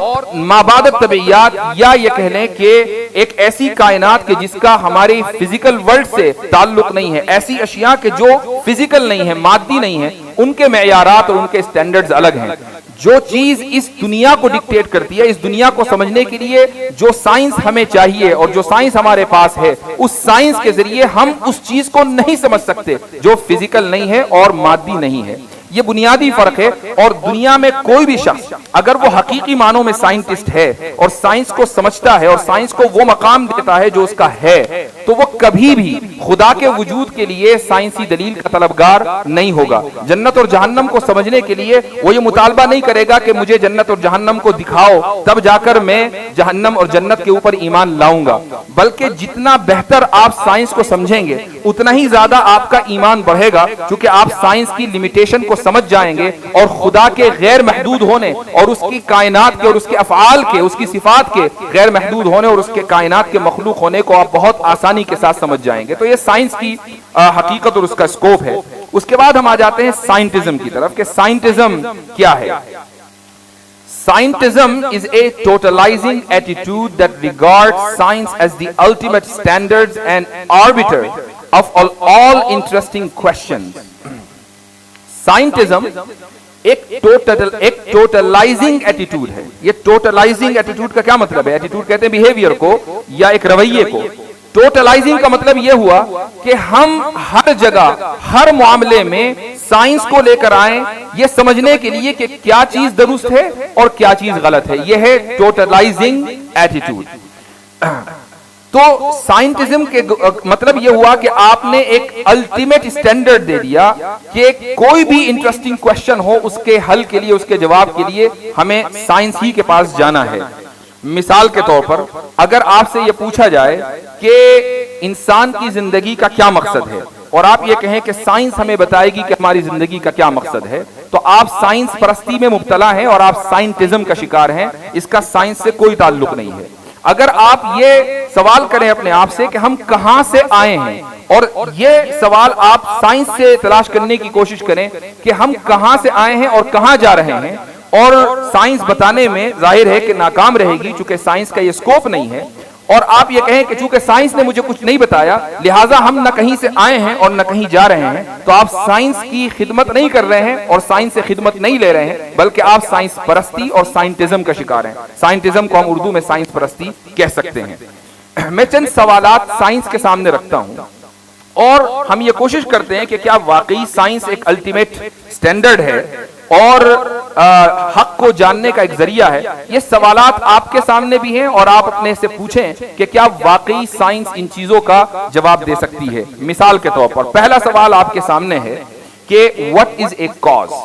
مابعد طبیعیات, یا یہ کہہ لیں کہ ایک ایسی کائنات کے جس کا ہماری فزیکل ورلڈ سے تعلق نہیں ہے, ایسی اشیاء کے جو فزیکل نہیں ہے, مادی نہیں ہے, ان کے معیارات اور ان کے سٹینڈرڈز الگ ہیں. جو چیز اس دنیا کو ڈکٹیٹ کرتی ہے, اس دنیا کو سمجھنے کے لیے جو سائنس ہمیں چاہیے اور جو سائنس ہمارے پاس ہے, اس سائنس کے ذریعے ہم اس چیز کو نہیں سمجھ سکتے جو فزیکل نہیں ہے اور مادی نہیں ہے. یہ بنیادی فرق ہے. اور دنیا میں کوئی بھی شخص اگر وہ حقیقی معنوں میں سائنٹسٹ ہے اور سائنس کو سمجھتا ہے اور سائنس کو وہ مقام دیتا ہے جو اس کا ہے, تو وہ کبھی بھی خدا کے وجود کے لیے سائنسی دلیل کا طلبگار نہیں ہوگا. جنت اور جہنم کو سمجھنے کے لیے وہ یہ مطالبہ نہیں کرے گا کہ مجھے جنت اور جہنم کو دکھاؤ تب جا کر میں جہنم اور جنت کے اوپر ایمان لاؤں گا, بلکہ جتنا بہتر آپ سائنس کو سمجھیں گے اتنا ہی زیادہ آپ کا ایمان بڑھے گا, کیونکہ آپ سائنس کی لمیٹیشن کو سمجھ جائیں گے اور خدا کے غیر محدود ہونے اور اس کی کائنات کے اور اس کے افعال کے, اس کی صفات کے غیر محدود ہونے اور اس کے کائنات کے مخلوق ہونے کو آپ بہت آسانی کے ساتھ سمجھ جائیں گے. تو یہ سائنس کی حقیقت اور اس کا اسکوپ ہے. اس کے بعد ہم آ جاتے ہیں سائنٹزم کی طرف کہ سائنٹزم کیا ہے. Scientism is a totalizing attitude that regards science as the ultimate standards and arbiter of all interesting questions. Scientism ایک ٹوٹلائزنگ ایٹیٹیوڈ ہے. یہ ٹوٹلائزنگ ایٹیٹیوڈ کا کیا مطلب ہے؟ ایٹیٹیوڈ کہتے ہیں بیہیویئر کو یا ایک رویے کو. ٹوٹلائزنگ کا مطلب یہ ہوا کہ ہم ہر جگہ ہر معاملے میں سائنس کو لے کر آئیں یہ سمجھنے کے لیے کہ کیا چیز درست ہے اور کیا چیز غلط ہے. یہ ہے ٹوٹلائزنگ ایٹیٹیوڈ. تو سائنٹزم کے مطلب یہ ہوا کہ آپ نے ایک الٹیمیٹ اسٹینڈرڈ دے دیا کہ کوئی بھی انٹرسٹنگ کوشچن ہو اس کے حل کے لیے, اس کے جواب کے لیے ہمیں سائنس ہی کے پاس جانا ہے. مثال کے طور پر اگر آپ سے یہ پوچھا جائے کہ انسان کی زندگی کا کیا مقصد ہے اور آپ یہ کہیں کہ سائنس ہمیں بتائے گی کہ ہماری زندگی کا کیا مقصد ہے, تو آپ سائنس پرستی میں مبتلا ہیں اور آپ سائنٹزم کا شکار ہیں. اس کا سائنس سے کوئی تعلق نہیں ہے. اگر آپ یہ سوال کریں اپنے آپ سے کہ ہم کہاں سے آئے ہیں, اور یہ سوال آپ سائنس سے تلاش کرنے کی کوشش کریں کہ ہم کہاں سے آئے ہیں اور کہاں جا رہے ہیں, اور سائنس بتانے میں ظاہر ہے کہ ناکام رہے گی چونکہ سائنس کا یہ اسکوپ نہیں ہے. اور آپ یہ کہیں کہ چونکہ سائنس نے مجھے کچھ نہیں بتایا لہٰذا ہم نہ کہیں سے آئے ہیں اور نہ کہیں جا رہے ہیں, تو آپ سائنس کی خدمت نہیں کر رہے ہیں اور سائنس سے خدمت نہیں لے رہے ہیں, بلکہ آپ سائنس پرستی اور سائنٹزم کا شکار ہیں. سائنٹزم کو ہم اردو میں سائنس پرستی کہہ سکتے ہیں. میں چند سوالات سائنس کے سامنے رکھتا ہوں اور ہم یہ کوشش کرتے ہیں کہ کیا واقعی سائنس ایک الٹیمیٹ سٹینڈرڈ ہے اور حق کو جاننے کا ایک ذریعہ ہے. یہ سوالات آپ کے سامنے بھی ہیں اور آپ اپنے سے پوچھیں کہ کیا واقعی سائنس ان چیزوں کا جواب دے سکتی ہے. مثال کے طور پر پہلا سوال آپ کے سامنے ہے کہ what is a cause؟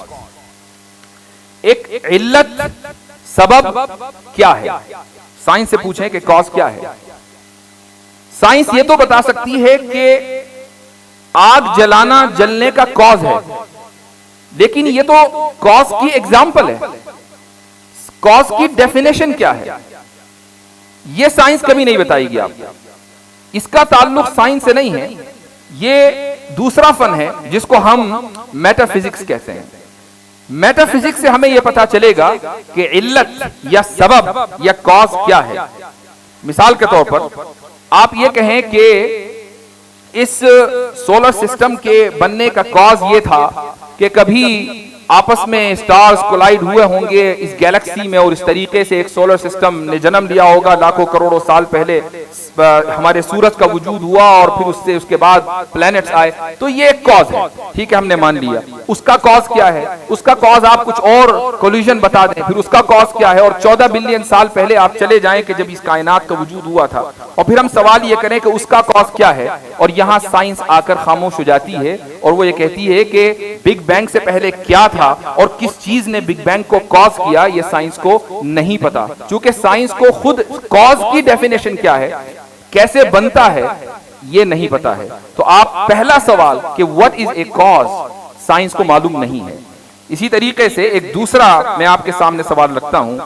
ایک علت, سبب کیا ہے؟ سائنس سے پوچھیں کہ کاز کیا ہے. سائنس یہ تو بتا سکتی ہے کہ آگ جلانا جلنے کا کاز ہے، لیکن یہ تو کاز کی ایگزامپل ہے، کاز کی ڈیفینیشن کیا ہے یہ سائنس کبھی نہیں بتائے گی آپ کو۔ اس کا تعلق سائنس سے نہیں ہے، یہ دوسرا فن ہے جس کو ہم میٹا فزکس کہتے ہیں۔ میٹا فزکس سے ہمیں یہ پتا چلے گا کہ علت یا سبب یا کاز کیا ہے۔ مثال کے طور پر آپ یہ کہیں کہ اس سولر سسٹم کے بننے کا کاز یہ تھا کہ کبھی آپس میں سٹارز کولائیڈ ہوئے ہوں گے اس گیلیکسی میں، اور اس طریقے سے ایک سولر سسٹم نے جنم لیا ہوگا، لاکھوں کروڑوں سال پہلے ہمارے سورج کا وجود ہوا اور پھر اس کے بعد پلانٹس آئے، تو یہ ایک کاز ہے، ٹھیک ہے ہم نے مان لیا۔ اس کا کاز کیا ہے؟ اس کا کاز آپ کچھ اور کولیجن بتا دیں، پھر اس کا کاز کیا ہے، اور 14 بلین سال پہلے آپ چلے جائیں کہ جب اس کائنات کا وجود ہوا تھا، اور پھر ہم سوال یہ کریں کہ اس کا کاز کیا ہے، اور یہاں سائنس آ کر خاموش ہو جاتی ہے اور وہ یہ کہتی ہے کہ بگ بینگ سے پہلے کیا تھا اور کس چیز نے بگ بینگ کو کاز کیا، یہ سائنس کو نہیں پتا، چونکہ سائنس کو خود کاز کی ڈیفینیشن کیا ہے، کیسے بنتا ہے، یہ نہیں پتا ہے۔ تو آپ پہلا سوال کہ what is a cause science کو معلوم نہیں ہے۔ اسی طریقے سے ایک دوسرا میں آپ کے سامنے سوال رکھتا ہوں،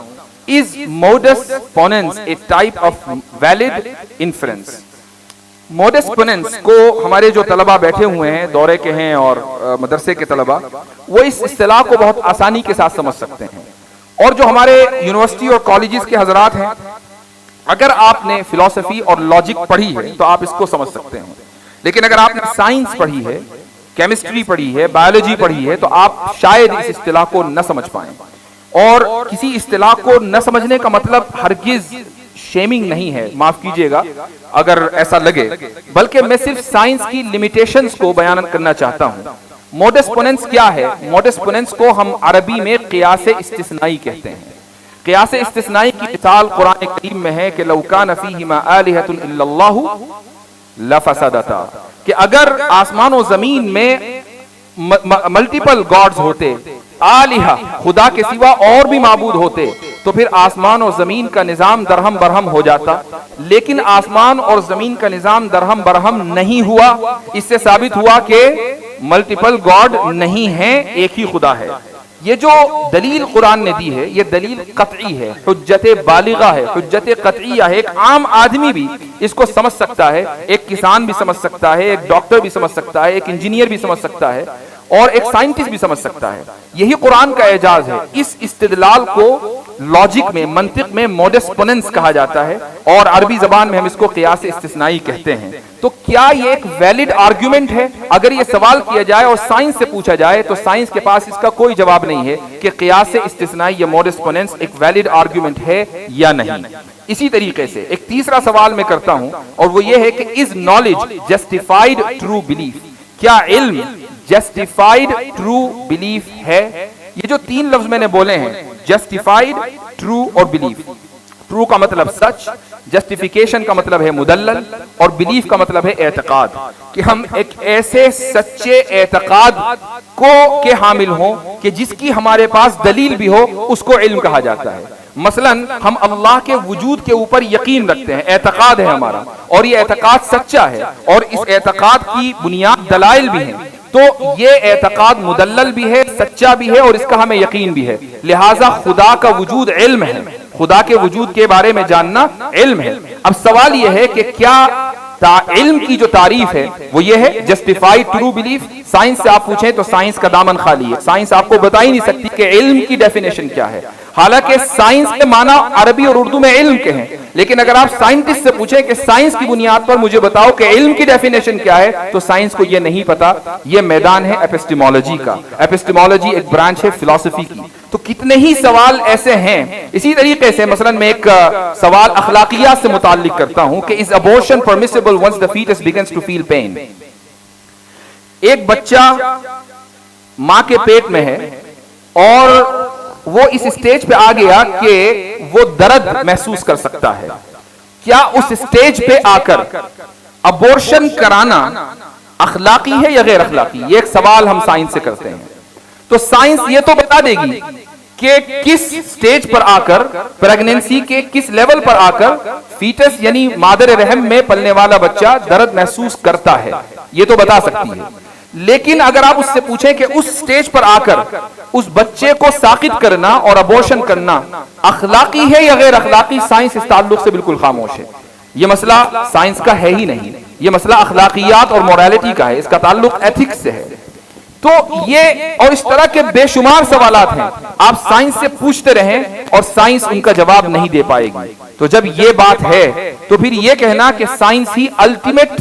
is modus ponens a type of valid inference؟ Modus ponens کو ہمارے جو طلبہ بیٹھے ہوئے ہیں، دورے کے ہیں اور مدرسے کے طلبہ، وہ اس اصطلاح کو بہت آسانی کے ساتھ سمجھ سکتے ہیں، اور جو ہمارے یونیورسٹی اور کالجز کے حضرات ہیں، اگر آپ نے فلسفی اور لاجک پڑھی ہے تو آپ اس کو سمجھ سکتے ہیں، لیکن اگر آپ نے سائنس پڑھی ہے، کیمسٹری پڑھی ہے، بایولوجی پڑھی ہے، تو آپ شاید اس اصطلاح کو نہ سمجھ پائیں۔ اور کسی اصطلاح کو نہ سمجھنے کا مطلب ہرگز شیمنگ نہیں ہے، معاف کیجئے گا اگر ایسا لگے، بلکہ میں صرف سائنس کی لیمیٹیشنز کو بیان کرنا چاہتا ہوں۔ موڈس پوننس کیا ہے؟ موڈس پوننس کو ہم عربی میں قیاس استثنائی کہتے ہیں۔ قیاس استثنائی کی مثال قرآن کریم میں ہے کہ لو کان فیہما آلہۃ الا اللہ لفسدتا، کہ اگر آسمان و زمین میں ملٹیپل گاڈز ہوتے، آلہہ خدا کے سوا اور بھی معبود ہوتے، تو پھر آسمان اور زمین کا نظام درہم برہم ہو جاتا، لیکن آسمان اور زمین کا نظام درہم برہم نہیں ہوا۔ اس سے ثابت ہوا کہ ملٹیپل گاڈ نہیں ہیں، ایک ہی خدا ہے۔ یہ جو دلیل قرآن نے دی ہے یہ دلیل قطعی ہے، حجت بالغہ ہے، حجت قطعیہ ہے، ایک عام آدمی بھی اس کو سمجھ سکتا ہے، ایک کسان بھی سمجھ سکتا ہے، ایک ڈاکٹر بھی سمجھ سکتا ہے، ایک انجینئر بھی سمجھ سکتا ہے، اور ایک سائنٹسٹ بھی سمجھ سکتا ہے۔ یہی قرآن کا اعجاز ہے۔ اس استدلال کو لاجک میں، منطق میں موڈس پوننس کہا جاتا ہے، اور عربی زبان میں ہم اس کو قیاس استثنائی کہتے ہیں۔ تو کیا یہ ایک ویلڈ آرگیومنٹ ہے؟ اگر یہ سوال کیا جائے اور سائنس سے پوچھا جائے تو سائنس کے پاس اس کا کوئی جواب نہیں ہے کہ قیاس استثنائی یا موڈس پوننس ایک ویلڈ آرگیومنٹ ہے یا نہیں۔ اسی طریقے سے ایک تیسرا سوال میں کرتا ہوں، اور وہ یہ ہے کہ از نالج جسٹیفائیڈ ٹرو بلیف؟ کیا علم جسٹیفائیڈ ٹرو بلیف ہے؟ یہ جو تین لفظ میں نے بولے ہیں، جسٹیفائیڈ، ٹرو اور بلیف۔ ٹرو کا مطلب سچ، جسٹیفیکیشن کا مطلب ہے مدلل، اور بلیف کا مطلب ہے اعتقاد، کہ ہم ایک ایسے سچے اعتقاد کو کے حامل ہوں کہ جس کی ہمارے پاس دلیل بھی ہو، اس کو علم کہا جاتا ہے۔ مثلا ہم اللہ کے وجود کے اوپر یقین رکھتے ہیں، اعتقاد ہے ہمارا، اور یہ اعتقاد سچا ہے، اور اس اعتقاد کی بنیاد دلائل بھی ہیں، تو یہ اعتقاد مدلل بھی ہے، سچا بھی ہے، اور اس کا ہمیں یقین بھی ہے۔ لہٰذا خدا کا وجود علم ہے، خدا کے وجود کے بارے میں جاننا علم ہے۔ اب سوال یہ ہے کہ کیا علم کی جو تعریف ہے وہ یہ ہے جسٹیفائیڈ ٹرو بلیف؟ سائنس سے آپ پوچھیں تو سائنس کا دامن خالی ہے، سائنس آپ کو بتا ہی نہیں سکتی کہ علم کی ڈیفینیشن کیا ہے، حالانکہ سائنس کے معنی عربی اور اردو میں علم کے ہیں، لیکن اگر آپ سائنٹسٹ سے پوچھیں کہ سائنس کی بنیاد پر مجھے بتاؤ کہ علم کی ڈیفینیشن کیا ہے، تو سائنس کو یہ نہیں پتا۔ یہ میدان ہے ایپسٹیمولوجی کا۔ ایپسٹیمولوجی ایک برانچ ہے فلسفی کی۔ تو کتنے ہی سوال ایسے ہیں۔ اسی طریقے سے مثلا میں ایک سوال اخلاقیات سے متعلق کرتا ہوں کہ is abortion permissible once the fetus begins to feel pain؟ ایک بچہ ماں کے پیٹ میں ہے اور وہ اس سٹیج پہ آ گیا کہ وہ درد محسوس کر سکتا ہے، کیا اس سٹیج پہ آ کر ابورشن کرانا اخلاقی ہے یا غیر اخلاقی؟ یہ ایک سوال ہم سائنس سے کرتے ہیں۔ تو سائنس یہ تو بتا دے گی کہ کس سٹیج پر آ کر، پریگننسی کے کس لیول پر آ کر فیٹس یعنی مادر رحم میں پلنے والا بچہ درد محسوس کرتا ہے، یہ تو بتا سکتی ہے، لیکن اگر آپ اس سے پوچھیں کہ اس سٹیج پر آ کر اس بچے کو ساقط کرنا اور ابورشن کرنا اخلاقی ہے یا غیر اخلاقی، سائنس اس تعلق سے بالکل خاموش ہے۔ یہ مسئلہ سائنس کا ہے ہی نہیں، یہ مسئلہ اخلاقیات اور موریلٹی کا ہے، اس کا تعلق ایتھکس سے ہے۔ تو یہ اور اس طرح کے بے شمار سوالات ہیں، آپ سائنس سے پوچھتے رہیں اور سائنس ان کا جواب نہیں دے پائے گی۔ تو جب یہ بات ہے تو پھر یہ کہنا کہ سائنس ہی الٹیمیٹ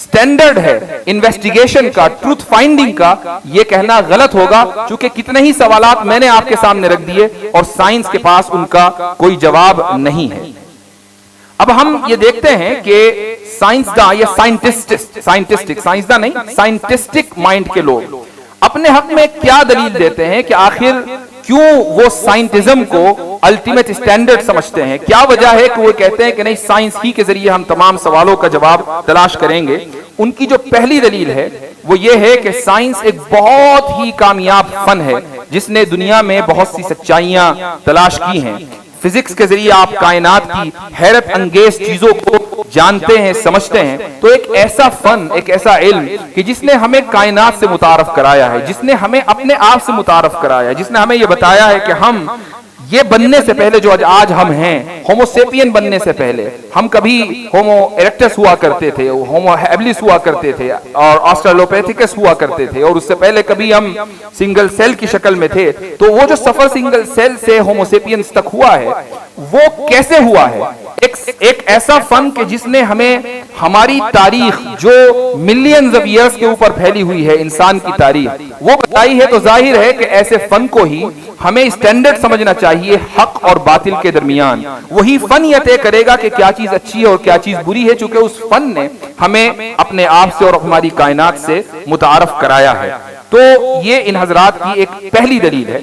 سٹینڈرڈ ہے انویسٹیگیشن کا، ٹروتھ فائنڈنگ کا، یہ کہنا غلط ہوگا، چونکہ کتنے ہی سوالات میں نے آپ کے سامنے رکھ دیے اور سائنس کے پاس ان کا کوئی جواب نہیں ہے۔ اب ہم یہ دیکھتے ہیں کہ سائنسداں یا سائنسداں نہیں، سائنٹسٹک مائنڈ کے لوگ اپنے حق میں کیا دلیل دیتے ہیں کہ آخر کیوں وہ سائنٹزم کو الٹیمیٹ سٹینڈرڈ سمجھتے ہیں، کیا وجہ ہے کہ وہ کہتے ہیں کہ نہیں، سائنس ہی کے ذریعے ہم تمام سوالوں کا جواب تلاش کریں گے۔ ان کی جو پہلی دلیل ہے وہ یہ ہے کہ سائنس ایک بہت ہی کامیاب فن ہے جس نے دنیا میں بہت سی سچائیاں تلاش کی ہیں۔ فزکس کے ذریعے آپ کائنات کی حیرت انگیز چیزوں کو جانتے ہیں، سمجھتے ہیں۔ تو ایک ایسا فن، ایک ایسا علم کہ جس نے ہمیں کائنات سے متعارف کرایا ہے، جس نے ہمیں اپنے آپ سے متعارف کرایا ہے، جس نے ہمیں یہ بتایا ہے کہ ہم یہ بننے سے پہلے جو آج ہم ہیں، ہومو سیپین بننے سے پہلے ہم کبھی ہومو ایرکٹس ہوا کرتے تھے، ہومو ہیبلس ہوا کرتے تھے اور آسٹرالوپیتھیکس ہوا کرتے تھے، اور اس سے پہلے کبھی ہم سنگل سیل کی شکل میں تھے۔ تو وہ جو سفر سنگل سیل سے ہومو سیپینز تک ہوا ہے وہ کیسے ہوا ہے؟ ایک ایسا فن کہ جس نے ہمیں ہماری تاریخ جو ملینز آف ایئرز کے اوپر پھیلی ہوئی ہے، انسان کی تاریخ، وہ بتائی ہے۔ تو ظاہر ہے کہ ایسے فن کو ہی ہمیں اسٹینڈرڈ سمجھنا چاہیے حق اور باطل کے درمیان۔ وہی فن یہ طے کرے گا کہ کیا چیز اچھی ہے اور کیا چیز بری ہے، چونکہ اس فن نے ہمیں اپنے آپ سے اور ہماری کائنات سے متعارف کرایا ہے۔ تو یہ ان حضرات کی ایک پہلی دلیل ہے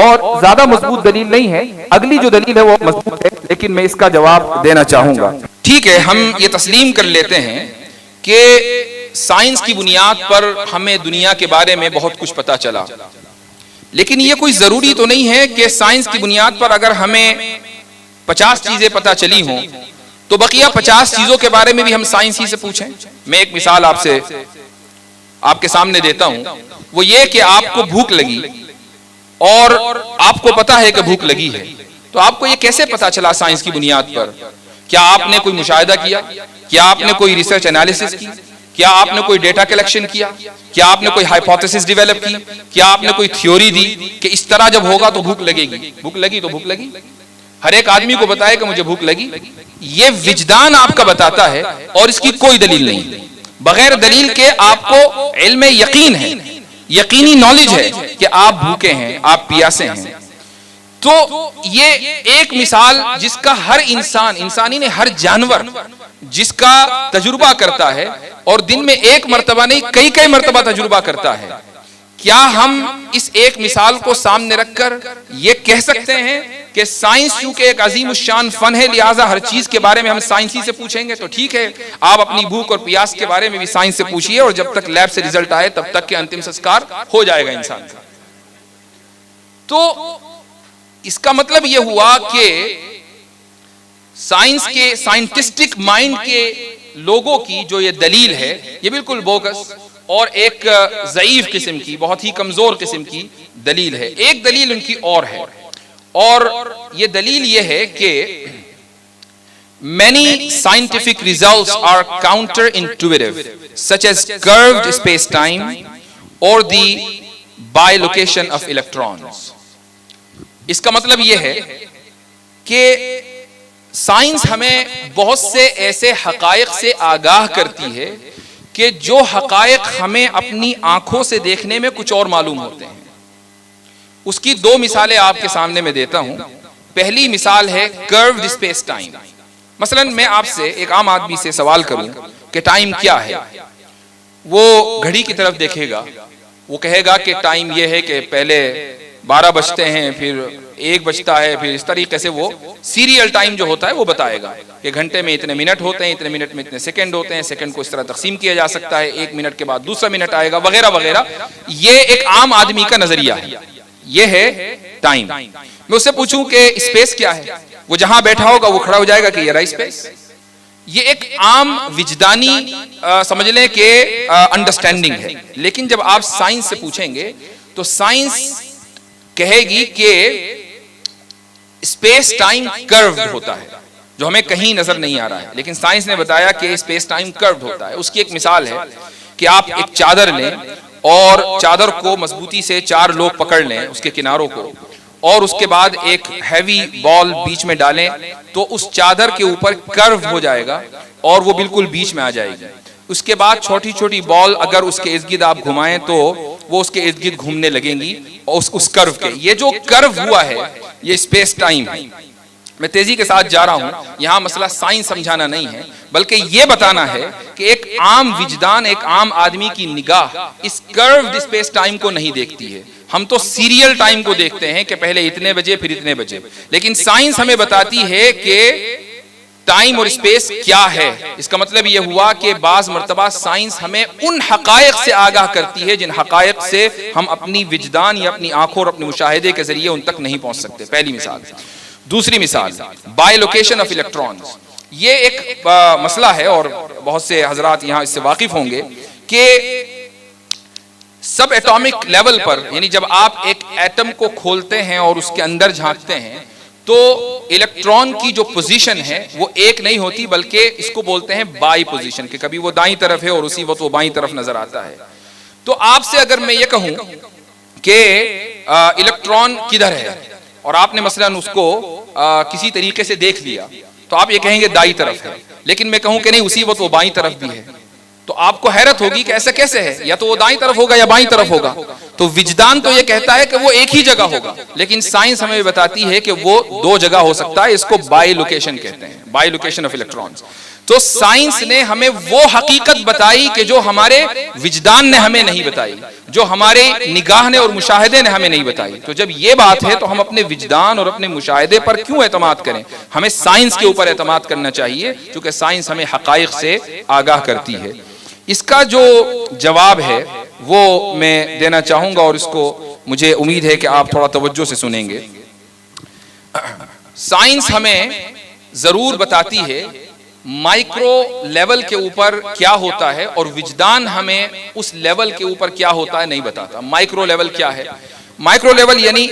اور زیادہ مضبوط دلیل نہیں ہے۔ اگلی جو دلیل ہے وہ مضبوط ہے، لیکن میں اس کا جواب دینا چاہوں گا۔ ٹھیک ہے، ہم یہ تسلیم کر لیتے ہیں کہ سائنس کی بنیاد پر ہمیں دنیا کے بارے میں بہت کچھ پتا چلا، لیکن یہ کوئی ضروری تو نہیں ہے کہ سائنس کی بنیاد پر اگر ہمیں 50 چیزیں پتا چلی ہوں تو بقیہ 50 چیزوں کے بارے میں بھی ہم سائنس ہی سے پوچھیں۔ میں ایک مثال آپ کے سامنے دیتا ہوں، وہ یہ کہ آپ کو بھوک لگی اور آپ کو پتا ہے کہ بھوک لگی ہے، تو آپ کو یہ کیسے پتا چلا سائنس کی بنیاد پر؟ کیا آپ نے کوئی مشاہدہ کیا؟ کیا آپ نے کوئی ریسرچ انالیسس کی؟ کیا آپ نے کوئی ڈیٹا کلیکشن کیا؟ کیا آپ نے کوئی ہائپوتھیسس ڈیولپ کی؟ کیا آپ نے کوئی تھیوری دی کہ اس طرح جب ہوگا تو بھوک لگے گی؟ بھوک لگی تو بھوک لگی، ہر ایک آدمی کو بتائے کہ مجھے بھوک لگی۔ یہ وجدان آپ کا بتاتا ہے اور اس کی کوئی دلیل نہیں، بغیر دلیل کے آپ کو علم یقین ہے، یقینی نالج ہے کہ آپ بھوکے ہیں، آپ پیاسے ہیں۔ تو یہ ایک مثال جس کا ہر انسانی نے ہر جانور جس کا تجربہ کرتا ہے اور دن میں ایک مرتبہ نہیں کئی مرتبہ تجربہ کرتا ہے۔ کیا ہم اس ایک مثال کو سامنے رکھ کر یہ کہہ سکتے ہیں کہ سائنس چونکہ ایک عظیم الشان فن ہے لہٰذا ہر چیز کے بارے میں ہم سائنس ہی سے پوچھیں گے؟ تو ٹھیک ہے، آپ اپنی بھوک اور پیاس کے بارے میں بھی سائنس سے پوچھئے اور جب تک لیب سے ریزلٹ آئے تب تک کہ انتم سنسکار ہو جائے گا انسان کا۔ تو اس کا مطلب یہ ہوا کہ سائنس کے سائنٹسٹک مائنڈ کے لوگوں کی جو یہ دلیل ہے یہ بالکل بوگس اور ایک ضعیف قسم کی، بہت ہی کمزور قسم کی دلیل ہے۔ ایک دلیل ان کی اور ہے، اور یہ دلیل یہ ہے کہ many scientific results are counterintuitive such as curved space-time or the bilocation of electrons۔ اس کا مطلب یہ ہے کہ سائنس ہمیں بہت سے ایسے حقائق سے آگاہ کرتی ہے کہ جو حقائق ہمیں اپنی آنکھوں سے دیکھنے میں کچھ اور معلوم ہوتے ہیں۔ اس کی دو مثالیں آپ کے سامنے میں دیتا ہوں۔ پہلی مثال ہے curved space time۔ مثلا میں آپ سے ایک عام آدمی سے سوال کروں کہ ٹائم کیا ہے، وہ گھڑی کی طرف دیکھے گا، وہ کہے گا کہ ٹائم یہ ہے کہ پہلے 12 بجتے ہیں، پھر 1 بجتا ہے، پھر اس طریقے سے وہ سیریل ٹائم جو ہوتا ہے وہ بتائے گا کہ گھنٹے میں اتنے منٹ ہوتے ہیں، اتنے منٹ میں اتنے سیکنڈ ہوتے ہیں، سیکنڈ کو اس طرح تقسیم کیا جا سکتا ہے، 1 منٹ کے بعد دوسرا منٹ آئے گا، وغیرہ وغیرہ۔ یہ ایک عام آدمی کا نظریہ ہے، یہ ہے ٹائم۔ میں اس سے پوچھوں کہ اسپیس کیا ہے، وہ جہاں بیٹھا ہوگا وہ کھڑا ہو جائے گا کہ یہ رہا اسپیس۔ یہ ایک عام وجدانی سمجھ لیں کہ انڈرسٹینڈنگ ہے، لیکن جب آپ سائنس سے پوچھیں گے تو سائنس کہے گی کہ اسپیس ٹائم کروڈ ہوتا ہے، جو ہمیں کہیں نظر نہیں آ رہا ہے، لیکن سائنس نے بتایا کہ اسپیس ٹائم کروڈ ہوتا ہے۔ اس کی ایک مثال ہے کہ آپ ایک چادر لیں اور چادر کو مضبوطی سے 4 لوگ پکڑ لیں اس کے کناروں کو، اور اس کے بعد ایک ہیوی بال بیچ میں ڈالیں تو اس چادر کے اوپر کرو ہو جائے گا اور وہ بالکل بیچ میں آ جائے گی۔ اس کے بعد چھوٹی چھوٹی بال اگر اس کے ارد گرد آپ گھمائیں تو وہ اس کے ارد گرد گھومنے لگیں گی اس کرو کے۔ یہ جو کرو ہوا ہے یہ اسپیس ٹائم ہے۔ میں تیزی کے ساتھ جا رہا ہوں، یہاں مسئلہ سائنس سمجھانا نہیں ہے بلکہ یہ بتانا ہے کہ ایک عام وجدان، ایک عام آدمی کی نگاہ اس کروڈ اسپیس ٹائم کو نہیں دیکھتی ہے۔ ہم تو سیریل ٹائم کو دیکھتے ہیں کہ پہلے اتنے بجے پھر اتنے بجے، لیکن سائنس ہمیں بتاتی ہے کہ ٹائم اور اسپیس کیا ہے۔ اس کا مطلب یہ ہوا کہ بعض مرتبہ سائنس ہمیں ان حقائق سے آگاہ کرتی ہے جن حقائق سے ہم اپنی وجدان یا اپنی آنکھوں اور اپنے مشاہدے کے ذریعے ان تک نہیں پہنچ سکتے۔ پہلی مثال۔ دوسری مثال، بائی لوکیشن آف الیکٹرانز۔ یہ ایک مسئلہ ہے اور بہت سے حضرات یہاں اس سے واقف ہوں گے کہ سب ایٹامک لیول پر، یعنی جب آپ ایک ایٹم کو کھولتے ہیں اور اس کے اندر جھانکتے ہیں تو الیکٹران کی جو پوزیشن ہے وہ ایک نہیں ہوتی بلکہ اس کو بولتے ہیں بائی پوزیشن، کہ کبھی وہ دائیں طرف ہے اور اسی وقت وہ بائیں طرف نظر آتا ہے۔ تو آپ سے اگر میں یہ کہوں کہ الیکٹران کدھر ہے اور آپ نے مثلا اس کو کسی طریقے سے دیکھ لیا تو آپ یہ کہیں گے دائیں طرف ہے، لیکن میں کہوں کہ نہیں اسی وقت وہ بائیں طرف بھی ہے، تو آپ کو حیرت ہوگی کہ ایسا کیسے ہے، یا تو وہ دائیں طرف ہوگا یا بائیں طرف ہوگا۔ تو وجدان تو یہ کہتا ہے کہ وہ ایک ہی جگہ ہوگا، لیکن سائنس ہمیں بتاتی ہے کہ وہ 2 جگہ ہو سکتا ہے۔ اس کو بائی لوکیشن کہتے ہیں، بائی لوکیشن آف الیکٹرانز۔ تو سائنس نے ہمیں وہ حقیقت بتائی کہ جو ہمارے وجدان نے ہمیں نہیں بتائی، جو ہمارے نگاہ نے اور مشاہدے نے ہمیں نہیں بتائی۔ تو جب یہ بات ہے تو ہم اپنے وجدان اور اپنے مشاہدے پر کیوں اعتماد کریں؟ ہمیں سائنس کے اوپر اعتماد کرنا چاہیے کیونکہ سائنس ہمیں حقائق سے آگاہ کرتی ہے۔ اس کا جو جواب ہے وہ میں دینا چاہوں گا اور اس کو مجھے امید ہے کہ آپ تھوڑا توجہ سے سنیں گے۔ سائنس ہمیں ضرور بتاتی ہے مائکرو لیول کے اوپر کیا ہوتا ہے اور وجدان ہمیں اس لیول کے اوپر کیا ہوتا ہے نہیں بتاتا۔ مائکرو لیول کیا ہے؟ مائکرو لیول یعنی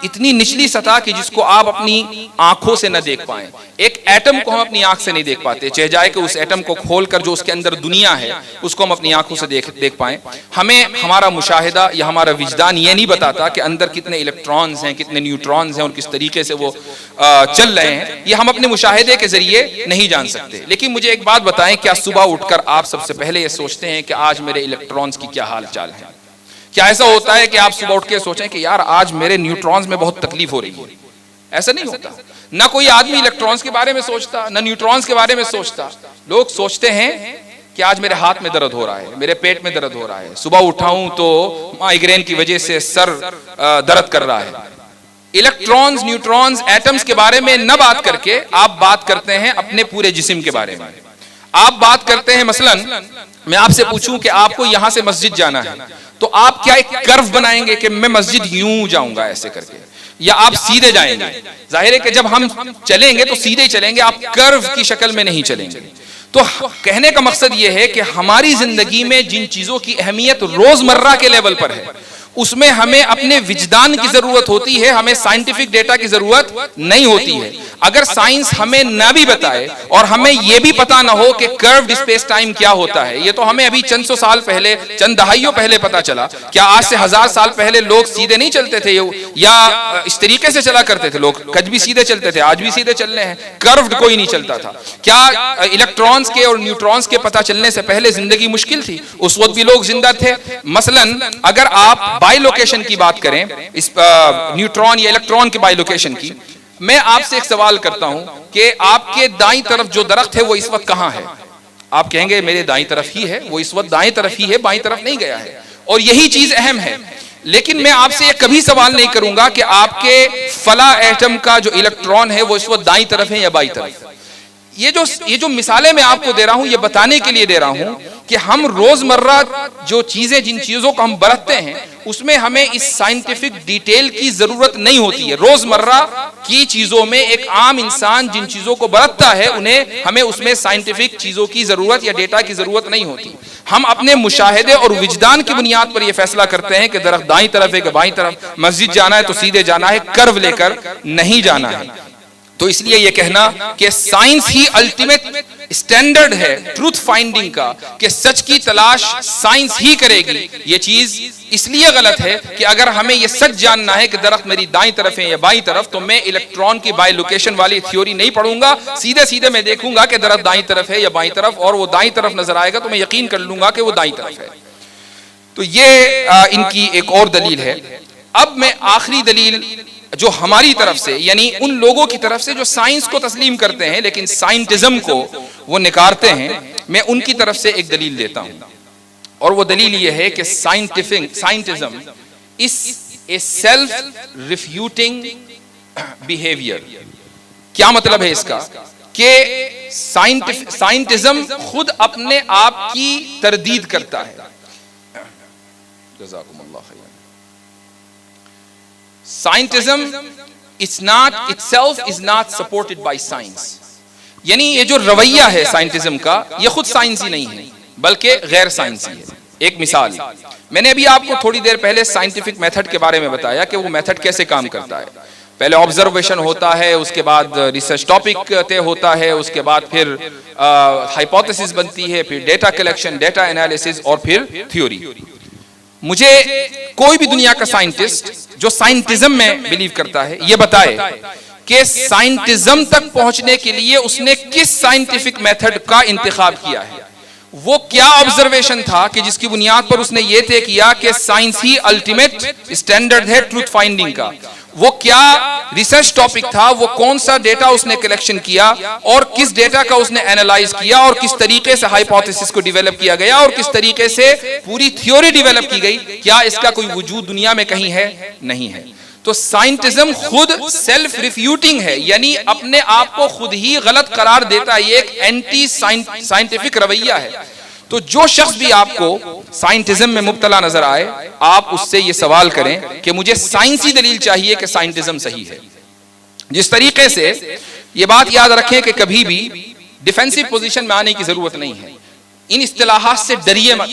اتنی نچلی سطح کہ جس کو آپ اپنی آنکھوں سے نہ دیکھ پائیں۔ ایک ایٹم کو ہم اپنی آنکھ سے نہیں دیکھ پاتے، چاہے جائے کہ اس ایٹم کو کھول کر جو اس کے اندر دنیا ہے اس کو ہم اپنی آنکھوں سے دیکھ پائیں۔ ہمیں ہمارا مشاہدہ یا ہمارا وجدان یہ نہیں بتاتا کہ اندر کتنے الیکٹرانز ہیں، کتنے نیوٹرانز ہیں اور کس طریقے سے وہ چل رہے ہیں، یہ ہم اپنے مشاہدے کے ذریعے نہیں جان سکتے۔ لیکن مجھے ایک بات بتائیں، کیا صبح اٹھ کر آپ سب سے پہلے یہ سوچتے ہیں کہ آج میرے الیکٹرانز کی کیا حال چال ہے؟ کیا ایسا ہوتا ہے کہ آپ صبح اٹھ کے سوچیں کہ یار آج میرے نیوٹرانز میں بہت تکلیف ہو رہی ہے؟ ایسا نہیں ہوتا۔ نہ کوئی آدمی الیکٹرانز کے بارے میں سوچتا، نہ نیوٹرانز کے بارے میں سوچتا۔ لوگ سوچتے ہیں کہ آج میرے ہاتھ میں درد ہو رہا ہے، میرے پیٹ میں درد ہو رہا ہے، صبح اٹھاؤں تو مائیگرین کی وجہ سے سر درد کر رہا ہے۔ الیکٹرانز، نیوٹرانز، ایٹمز کے بارے میں نہ بات کر کے آپ بات کرتے ہیں اپنے پورے جسم کے بارے میں۔ آپ بات کرتے ہیں، مثلا میں آپ سے پوچھوں کہ آپ کو یہاں سے مسجد جانا ہے تو آپ کیا ایک کرو بنائیں گے کہ میں مسجد یوں جاؤں گا ایسے کر کے، یا آپ سیدھے جائیں گے؟ ظاہر ہے کہ جب ہم چلیں گے تو سیدھے چلیں گے، آپ کرو کی شکل میں نہیں چلیں گے۔ تو کہنے کا مقصد یہ ہے کہ ہماری زندگی میں جن چیزوں کی اہمیت روزمرہ کے لیول پر ہے اس میں ہمیں اپنے وجدان کی ضرورت ہوتی ہے، ہمیں سائنٹیفک ڈیٹا کی ضرورت نہیں ہوتی ہے۔ اگر سائنس ہمیں نہ بھی بتائے اور ہمیں یہ بھی پتا نہ ہو کہ کروڈ اسپیس ٹائم کیا ہوتا ہے، یہ تو ہمیں ابھی چند سو سال پہلے، چند دہائیوں پہلے پتا چلا۔ کیا آج سے 1000 سال پہلے لوگ سیدھے نہیں چلتے تھے یا اس طریقے سے چلا کرتے تھے؟ لوگ کج بھی سیدھے چلتے تھے، آج بھی سیدھے چل رہے ہیں، کروڈ کوئی نہیں چلتا تھا۔ کیا الیکٹرانز کے اور نیوٹرانز کے پتا چلنے سے پہلے زندگی مشکل تھی؟ اس وقت بھی لوگ زندہ تھے۔ مثلا اگر آپ بائی لوکیشن کی بات کریں، اس نیوٹران یا الیکٹران کی بائی لوکیشن کی، میں آپ سے ایک سوال کرتا ہوں کہ آپ کے دائیں طرف جو درخت ہے وہ اس وقت کہاں ہے؟ آپ کہیں گے میرے دائیں طرف ہی ہے، وہ اس وقت دائیں طرف ہی ہے، بائیں طرف نہیں گیا ہے، اور یہی چیز اہم ہے۔ لیکن میں آپ سے یہ کبھی سوال نہیں کروں گا کہ آپ کے فلاں ایٹم کا جو الیکٹران ہے وہ اس وقت دائیں طرف ہے یا بائیں طرف۔ یہ جو مثالیں میں آپ کو دے رہا ہوں یہ بتانے کے لیے دے رہا ہوں کہ ہم روزمرہ جو چیزیں جن چیزوں کو ہم برتتے ہیں اس میں ہمیں اس سائنٹیفک ڈیٹیل کی ضرورت نہیں ہوتی ہے. روزمرہ کی چیزوں میں ایک عام انسان جن چیزوں کو برتتا ہے ہمیں اس میں سائنٹیفک چیزوں کی ضرورت یا ڈیٹا کی ضرورت نہیں ہوتی. ہم اپنے مشاہدے اور وجدان کی بنیاد پر یہ فیصلہ کرتے ہیں کہ درخت دائیں طرف ہے کہ بائیں طرف, مسجد جانا ہے تو سیدھے جانا ہے, کرو لے کر نہیں جانا ہے. تو اس لیے یہ کہنا کہ سائنس ہی الٹیمیٹ اسٹینڈرڈ ہے ٹروتھ فائنڈنگ کا, کہ سچ کی تلاش سائنس ہی کرے گی, یہ چیز اس لیے غلط ہے کہ اگر ہمیں یہ سچ جاننا ہے کہ درخت میری دائیں طرف ہے یا بائیں طرف تو میں الیکٹران کی بائی لوکیشن والی تھیوری نہیں پڑھوں گا, سیدھے میں دیکھوں گا کہ درخت دائیں طرف ہے یا بائیں طرف, اور وہ دائیں طرف نظر آئے گا تو میں یقین کر لوں گا کہ وہ دائیں طرف ہے. تو یہ ان کی ایک اور دلیل ہے. اب میں آخری دلیل جو ہماری طرف سے یعنی ان لوگوں کی طرف سے جو سائنس کو تسلیم کرتے ہیں لیکن سائنٹزم کو وہ نکارتے ہیں, میں ان کی طرف سے ایک دلیل دیتا ہوں, اور وہ دلیل یہ ہے کہ سائنٹزم از اے سیلف ریفیوٹنگ بیہیویئر. کیا مطلب ہے اس کا؟ کہ سائنٹزم خود اپنے آپ کی تردید کرتا ہے. جزاکم اللہ خیر. Scientism itself is not supported by science. یعنی یہ جو رویہ ہے سائنٹزم کا یہ خود سائنسی نہیں ہے بلکہ غیر سائنسی ہے. ایک مثال, میں نے ابھی آپ کو تھوڑی دیر پہلے سائنٹیفک میتھڈ کے بارے میں بتایا کہ وہ میتھڈ کیسے کام کرتا ہے. پہلے آبزرویشن ہوتا ہے, اس کے بعد ریسرچ ٹاپک طے ہوتا ہے, اس کے بعد پھر ہائپوتھیسس بنتی ہے, پھر ڈیٹا کلیکشن, ڈیٹا انالیسس, اور پھر تھیوری. مجھے کوئی بھی دنیا کا سائنٹسٹ جو سائنٹزم میں بلیو کرتا ہے یہ بتائے کہ سائنٹزم تک پہنچنے کے لیے اس نے کس سائنٹیفک میتھڈ کا انتخاب کیا ہے, وہ کیا آبزرویشن تھا کہ جس کی بنیاد پر اس نے یہ طے کیا کہ سائنس ہی الٹیمیٹ اسٹینڈرڈ ہے ٹروتھ فائنڈنگ کا, وہ کیا ریسرچ ٹاپک تھا, وہ کون سا ڈیٹا اس نے کلیکشن کیا اور کس ڈیٹا کا اس نے اینالائز کیا, اور کس طریقے سے ہائپوتھیسس کو ڈیولپ کیا گیا اور کس طریقے سے پوری تھیوری ڈیولپ کی گئی. کیا اس کا کوئی وجود دنیا میں کہیں ہے؟ نہیں ہے. تو سائنٹزم خود سیلف ریفیوٹنگ ہے, یعنی اپنے آپ کو خود ہی غلط قرار دیتا ہے. یہ ایک اینٹی سائنٹیفک رویہ ہے. تو جو شخص بھی آپ کو سائنٹزم میں مبتلا نظر آئے آپ اس سے یہ سوال کریں کہ مجھے سائنسی دلیل چاہیے کہ سائنٹزم صحیح ہے. جس طریقے سے یہ بات یاد رکھیں کہ کبھی بھی ڈیفینسو پوزیشن میں آنے کی ضرورت نہیں ہے. ان اصطلاحات سے ڈریے مت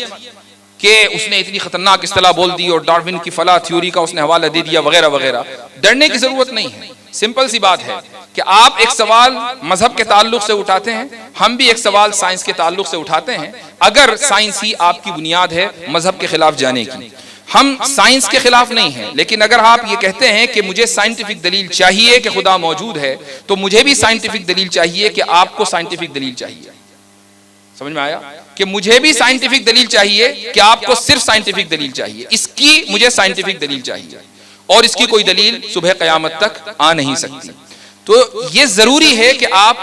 کہ اس نے اتنی خطرناک اصطلاح بول دی اور ڈارون کی فلاں تھیوری کا اس نے حوالہ دے دیا وغیرہ وغیرہ. ڈرنے کی ضرورت نہیں ہے. سمپل سی بات ہے کہ آپ ایک سوال مذہب کے تعلق سے اٹھاتے ہیں, ہم بھی ایک سوال سائنس کے تعلق سے اٹھاتے ہیں. اگر سائنس ہی آپ کی بنیاد ہے مذہب کے خلاف جانے کی, ہم سائنس کے خلاف نہیں ہیں, لیکن اگر آپ یہ کہتے ہیں کہ مجھے سائنٹیفک دلیل چاہیے کہ خدا موجود ہے تو مجھے بھی سائنٹیفک دلیل چاہیے کہ آپ کو سائنٹیفک دلیل چاہیے. سمجھ میں آیا کہ مجھے بھی سائنٹیفک دلیل چاہیے کہ آپ کو صرف سائنٹیفک دلیل چاہیے, اس کی مجھے سائنٹیفک دلیل چاہیے, اور اس کی کوئی دلیل صبح قیامت تک آ نہیں سکتی. تو یہ ضروری ہے کہ آپ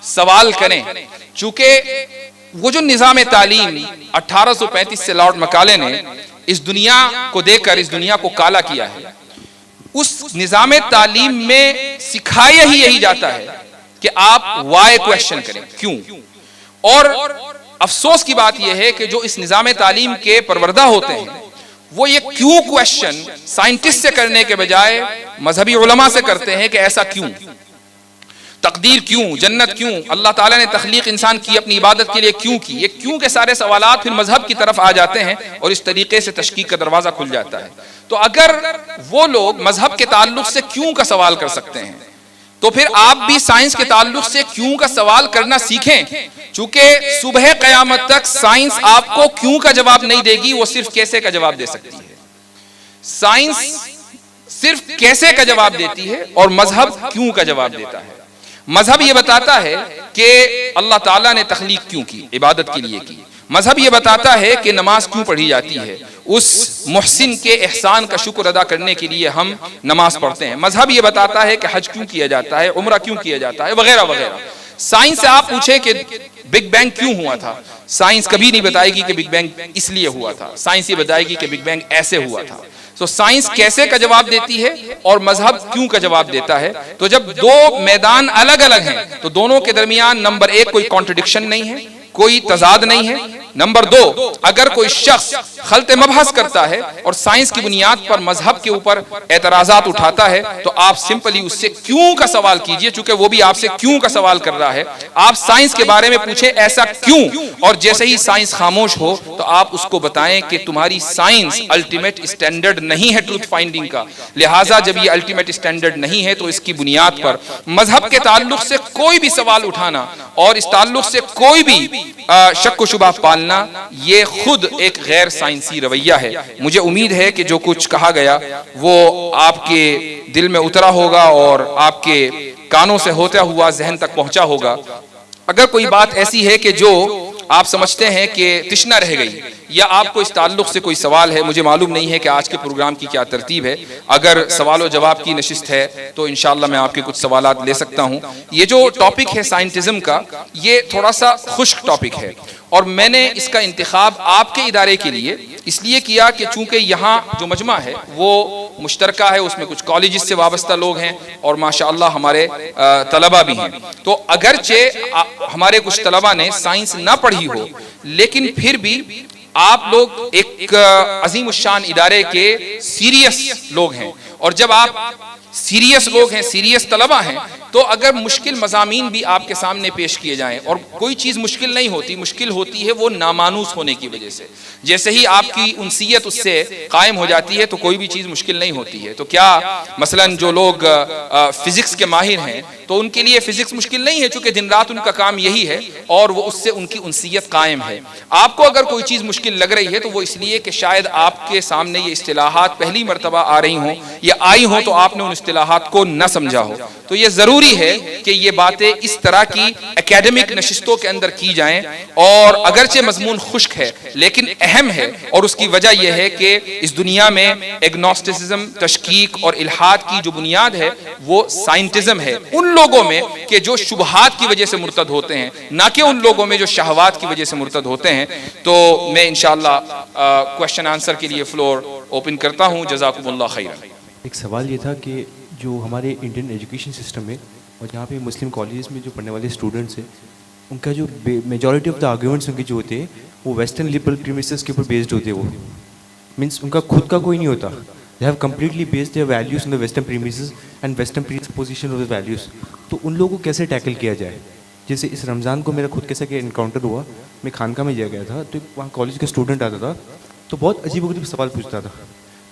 سوال کریں, چونکہ وہ جو نظام تعلیم 1835 سے لارڈ مکالے نے اس دنیا کو دے کر اس دنیا کو کالا کیا ہے, اس نظام تعلیم میں سکھایا ہی یہی جاتا ہے کہ آپ وائی کویشچن کریں, کیوں. اور افسوس کی بات یہ ہے کہ جو اس نظام تعلیم کے پروردہ ہوتے ہیں وہ یہ کیوں کویشچن سائنٹسٹ سے کرنے کے بجائے مذہبی علماء سے کرتے ہیں کہ ایسا کیوں, تقدیر کیوں, جنت کیوں, اللہ تعالیٰ نے تخلیق انسان کی اپنی عبادت کے لیے کیوں کی. یہ کیوں کے سارے سوالات پھر مذہب کی طرف آ جاتے ہیں اور اس طریقے سے تشکیک کا دروازہ کھل جاتا ہے. تو اگر وہ لوگ مذہب کے تعلق سے کیوں کا سوال کر سکتے ہیں تو پھر آپ بھی سائنس کے تعلق سے کیوں کا سوال کرنا سیکھیں, چونکہ صبح قیامت تک سائنس آپ کو کیوں کا جواب نہیں دے گی, وہ صرف کیسے کا جواب دے سکتی ہے. سائنس صرف کیسے کا جواب دیتی ہے اور مذہب کیوں کا جواب دیتا ہے. مذہب یہ بتاتا ہے کہ اللہ تعالیٰ نے تخلیق کیوں کی, عبادت کے لیے کی. مذہب یہ بتاتا ہے کہ نماز کیوں پڑھی جاتی ہے, اس محسن کے احسان کا شکر ادا کرنے کے لیے ہم نماز پڑھتے ہیں. مذہب یہ بتاتا ہے کہ حج کیوں کیا جاتا ہے, عمرہ کیوں کیا جاتا ہے, وغیرہ وغیرہ. سائنس سے آپ پوچھیں کہ بگ بینگ کیوں ہوا تھا, سائنس کبھی نہیں بتائے گی کہ بگ بینگ اس لیے ہوا تھا, سائنس یہ بتائے گی کہ بگ بینگ ایسے ہوا تھا. تو سائنس کیسے کا جواب دیتی ہے اور مذہب کیوں کا جواب دیتا ہے؟ تو جب دو میدان الگ الگ ہیں تو دونوں کے درمیان نمبر ایک کوئی کانٹرڈکشن نہیں ہے، کوئی تضاد نہیں ہے. نمبر دو، اگر کوئی شخص خلط مبحث کرتا ہے اور سائنس کی بنیاد پر مذہب کے اوپر اعتراضات اٹھاتا ہے تو آپ سمپلی اس سے کیوں کا سوال کیجئے، چونکہ وہ بھی آپ سے کیوں کا سوال کر رہا ہے. آپ سائنس کے بارے میں پوچھیں ایسا کیوں، اور جیسے ہی سائنس خاموش ہو تو آپ اس کو بتائیں کہ تمہاری سائنس الٹیمیٹ اسٹینڈرڈ نہیں ہے ٹروتھ فائنڈنگ کا، لہٰذا جب یہ الٹیمیٹ اسٹینڈرڈ نہیں ہے تو اس کی بنیاد پر مذہب کے تعلق سے کوئی بھی سوال اٹھانا اور اس تعلق سے کوئی بھی شک و شبہ پالنا یہ خود ایک غیر سائنسی رویہ ہے. مجھے امید ہے کہ جو کچھ کہا گیا وہ آپ کے دل میں اترا ہوگا اور آپ کے کانوں سے ہوتا ہوا ذہن تک پہنچا ہوگا. اگر کوئی بات ایسی ہے کہ جو آپ سمجھتے ہیں کہ تشنا رہ گئی یا آپ کو اس تعلق سے کوئی سوال ہے، مجھے معلوم نہیں ہے کہ آج کے پروگرام کی کیا ترتیب ہے، اگر سوال و جواب کی نشست ہے تو انشاءاللہ میں آپ کے کچھ سوالات لے سکتا ہوں. یہ جو ٹاپک ہے سائنٹزم کا، یہ تھوڑا سا خشک ٹاپک ہے اور میں نے اس کا انتخاب آپ کے ادارے کے لیے اس لیے کیا کہ چونکہ یہاں جو مجمع ہے وہ مشترکہ ہے، اس میں کچھ کالجز سے وابستہ لوگ ہیں اور ماشاءاللہ ہمارے طلبہ بھی ہیں. تو اگرچہ ہمارے کچھ طلبہ نے سائنس نہ پڑھی ہو لیکن پھر بھی آپ لوگ ایک عظیم الشان ادارے کے سیریس لوگ ہیں، اور جب آپ سیریس لوگ ہیں، سیریس طلبہ ہیں، تو اگر مشکل مضامین بھی آپ کے سامنے پیش کیے جائیں، اور کوئی چیز مشکل نہیں ہوتی، مشکل ہوتی ہے وہ نامانوس ہونے کی وجہ سے. جیسے ہی آپ کی انسیت اس سے قائم ہو جاتی ہے تو کوئی بھی چیز مشکل نہیں ہوتی ہے. تو کیا مثلا جو لوگ فزکس کے ماہر ہیں تو ان کے لیے فزکس مشکل نہیں ہے، چونکہ دن رات ان کا کام یہی ہے اور وہ اس سے ان کی انسیت قائم ہے. آپ کو اگر کوئی چیز مشکل لگ رہی ہے تو وہ اس لیے کہ شاید آپ کے سامنے یہ اصطلاحات پہلی مرتبہ آ رہی ہوں یا آئی ہوں تو آپ نے ان اصطلاحات کو نہ سمجھا ہو. تو یہ ضروری ہے کہ یہ باتیں اس طرح کی اکیڈمک نشستوں کے اندر کی جائیں، اور اگرچہ مضمون خشک ہے لیکن اہم ہے، اور اس کی وجہ یہ ہے کہ اس دنیا میں ایگنوسٹسزم، تشکیک اور الحاد کی جو بنیاد ہے وہ سائنٹزم ہے. ان لوگوں میں کہ جو شبہات کی وجہ سے مرتد ہوتے ہیں، نہ کہ ان لوگوں میں جو شہوات کی وجہ سے مرتد ہوتے ہیں. تو میں انشاءاللہ کوشچن آنسر کے لیے فلور اوپن کرتا ہوں. جزاکم اللہ خیرا. ایک سوال یہ تھا کہ جو ہمارے انڈین ایجوکیشن سسٹم میں اور یہاں پہ مسلم کالجز میں جو پڑھنے والے اسٹوڈنٹس ہیں، ان کا جو میجورٹی آف دا آرگیومنٹس ان کے جو ہوتے ہیں وہ ویسٹرن لبرل پریمیسز کے اوپر بیسڈ ہوتے ہیں. وہ مینس ان کا خود کا کوئی نہیں ہوتا. They have completely based their values in the western premises and western presupposition of the values. تو ان لوگوں کو کیسے ٹیکل کیا جائے؟ جیسے اس رمضان کو میرا خود کیسا کہ انکاؤنٹر ہوا، میں خانقاہ میں جا گیا تھا تو وہاں کالج کا اسٹوڈنٹ آتا تھا تو بہت عجیب و غریب سوال پوچھتا تھا.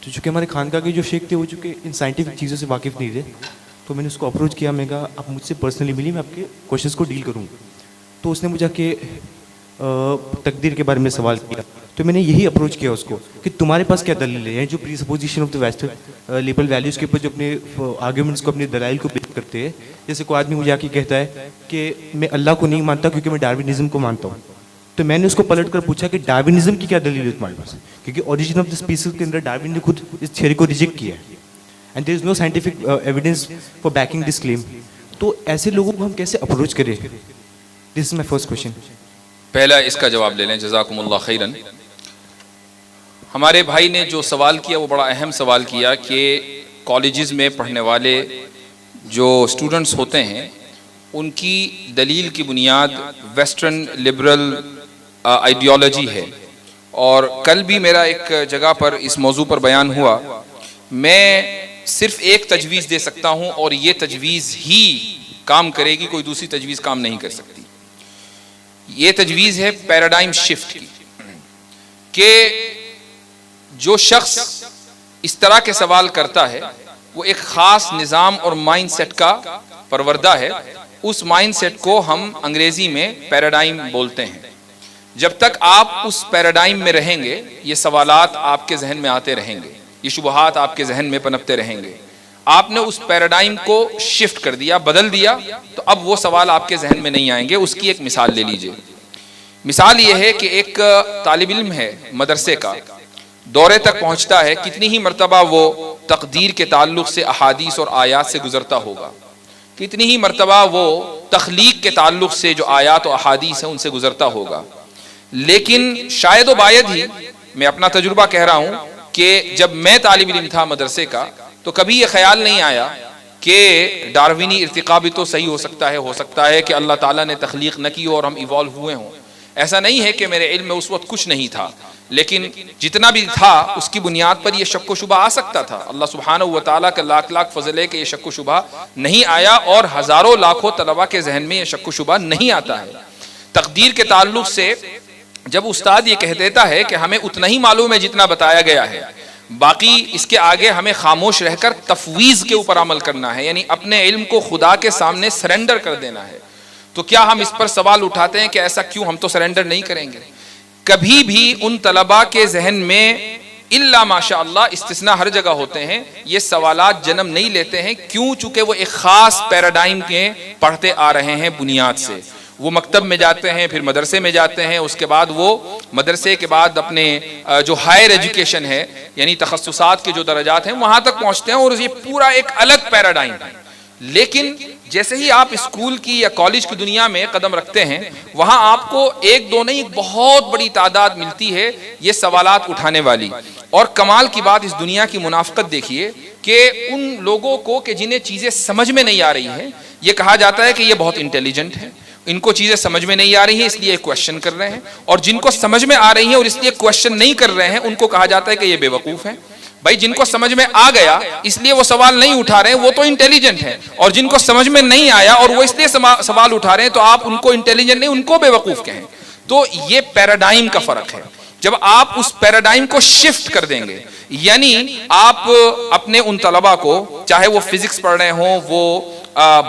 تو چونکہ ہمارے خانقاہ کے جو شیخ تھے وہ چونکہ ان سائنٹیفک چیزوں سے واقف نہیں تھے، تو میں نے اس کو اپروچ کیا. میں کہا آپ مجھ سے پرسنلی ملی، میں آپ کے کوشچنس کو ڈیل کروں. تو اس نے مجھے کہ تقدیر کے بارے میں سوال کیا. تو میں نے یہی اپروچ کیا اس کو کہ تمہارے پاس کیا دلیل ہے؟ جو presupposition of the western liberal values کے اوپر جو اپنے آرگیومنٹس کو، اپنے دلائل کو بیس کرتے ہیں. جیسے کوئی آدمی مجھے آ کے کہتا ہے کہ میں اللہ کو نہیں مانتا کیونکہ میں ڈاروینزم کو مانتا ہوں. تو میں نے اس کو پلٹ کر پوچھا کہ ڈاروینزم کی کیا دلیل ہے تمہارے پاس؟ کیونکہ اوریجن آف دا اسپیسیز کے اندر ڈاروین نے خود اس تھیوری کو ریجیکٹ کیا ہے and there is no scientific evidence for backing this claim. تو ایسے لوگوں کو ہم کیسے اپروچ کریں؟ This is my first question. پہلا اس کا جواب لے لیں. جزاکم اللہ خیرا. ہمارے بھائی نے جو سوال کیا وہ بڑا اہم سوال کیا کہ کالجز میں پڑھنے والے جو اسٹوڈنٹس ہوتے ہیں ان کی دلیل کی بنیاد ویسٹرن لبرل آئیڈیالوجی ہے. اور کل بھی میرا ایک جگہ پر اس موضوع پر بیان ہوا. میں صرف ایک تجویز دے سکتا ہوں اور یہ تجویز ہی کام کرے گی، کوئی دوسری تجویز کام نہیں کر سکتی. یہ تجویز ہے پیراڈائم شفٹ کی، کہ جو شخص اس طرح کے سوال کرتا ہے وہ ایک خاص نظام اور مائنڈ سیٹ کا پروردہ ہے. اس مائنڈ سیٹ کو ہم انگریزی میں پیراڈائم بولتے ہیں. جب تک آپ اس پیراڈائم میں رہیں گے یہ سوالات آپ کے ذہن میں آتے رہیں گے، یہ شبہات آپ کے ذہن میں پنپتے رہیں گے. آپ نے اس پیراڈائم کو شفٹ کر دیا، بدل دیا، تو اب وہ سوال آپ کے ذہن میں نہیں آئیں گے. اس کی ایک مثال لے لیجئے. مثال یہ ہے کہ ایک طالب علم ہے مدرسے کا، دورے تک پہنچتا ہے، کتنی ہی مرتبہ وہ تقدیر کے تعلق سے احادیث اور آیات سے گزرتا ہوگا، کتنی ہی مرتبہ وہ تخلیق کے تعلق سے جو آیات و احادیث ہیں ان سے گزرتا ہوگا. لیکن شاید و باید ہی، میں اپنا تجربہ کہہ رہا ہوں، کہ جب میں طالب علم تھا مدرسے کا تو کبھی یہ خیال نہیں آیا کہ ڈاروینی ارتقاء بھی تو صحیح ہو سکتا ہے کہ اللہ تعالیٰ نے تخلیق نہ کی اور ہم ایوالو ہوئے ہوں. ایسا نہیں ہے کہ میرے علم میں اس وقت کچھ نہیں تھا، لیکن جتنا بھی تھا اس کی بنیاد پر یہ شک و شبہ آ سکتا تھا. اللہ سبحانہ و تعالیٰ کا لاکھ لاکھ فضل ہے کہ یہ شک و شبہ نہیں آیا، اور ہزاروں لاکھوں طلباء کے ذہن میں یہ شک و شبہ نہیں آتا ہے. تقدیر کے تعلق سے جب استاد یہ کہہ دیتا ہے کہ ہمیں اتنا ہی معلوم ہے جتنا بتایا گیا ہے، باقی اس کے آگے ہمیں خاموش رہ کر تفویض کے اوپر عمل کرنا ہے، یعنی اپنے علم کو خدا کے سامنے سرنڈر کر دینا ہے، تو کیا ہم اس پر سوال اٹھاتے ہیں کہ ایسا کیوں؟ ہم تو سرنڈر نہیں کریں گے. کبھی بھی ان طلباء کے ذہن میں الا ماشاء اللہ استثناء ہر جگہ ہوتے ہیں، یہ سوالات جنم نہیں لیتے ہیں. کیوں؟ چونکہ وہ ایک خاص پیراڈائم کے پڑھتے آ رہے ہیں بنیاد سے. وہ مکتب میں جاتے ہیں، پھر مدرسے میں جاتے ہیں، اس کے بعد وہ مدرسے کے بعد اپنے جو ہائر ایجوکیشن ہے یعنی تخصصات کے جو درجات ہیں وہاں تک پہنچتے ہیں، اور یہ پورا ایک الگ پیراڈائم ہے. لیکن جیسے ہی آپ اسکول کی یا کالج کی دنیا میں قدم رکھتے ہیں، وہاں آپ کو ایک دو نہیں، ایک بہت بڑی تعداد ملتی ہے یہ سوالات اٹھانے والی. اور کمال کی بات اس دنیا کی منافقت دیکھیے کہ ان لوگوں کو کہ جنہیں چیزیں سمجھ میں نہیں آ رہی ہیں، یہ کہا جاتا ہے کہ یہ بہت انٹیلیجنٹ ہے، ان کو چیزیں سمجھ میں نہیں آ رہی ہیں اس لیے کویشچن کر رہے ہیں، اور جن کو سمجھ میں آ رہی ہیں اور اس لیے کویشچن نہیں کر رہے ہیں ان کو کہا جاتا ہے کہ یہ بے وقوف ہیں. بھائی جن کو سمجھ میں آ گیا اس لیے وہ سوال نہیں اٹھا رہے ہیں وہ تو انٹیلیجنٹ ہیں، اور جن کو سمجھ میں نہیں آیا اور وہ اس لیے سوال اٹھا رہے ہیں تو آپ ان کو انٹیلیجنٹ نہیں، ان کو بے وقوف کہیں. تو یہ پیراڈائم کا فرق ہے. جب آپ اس پیراڈائم کو شفٹ کر دیں گے، یعنی آپ اپنے ان طلباء کو، چاہے وہ فزکس پڑھ رہے ہوں، وہ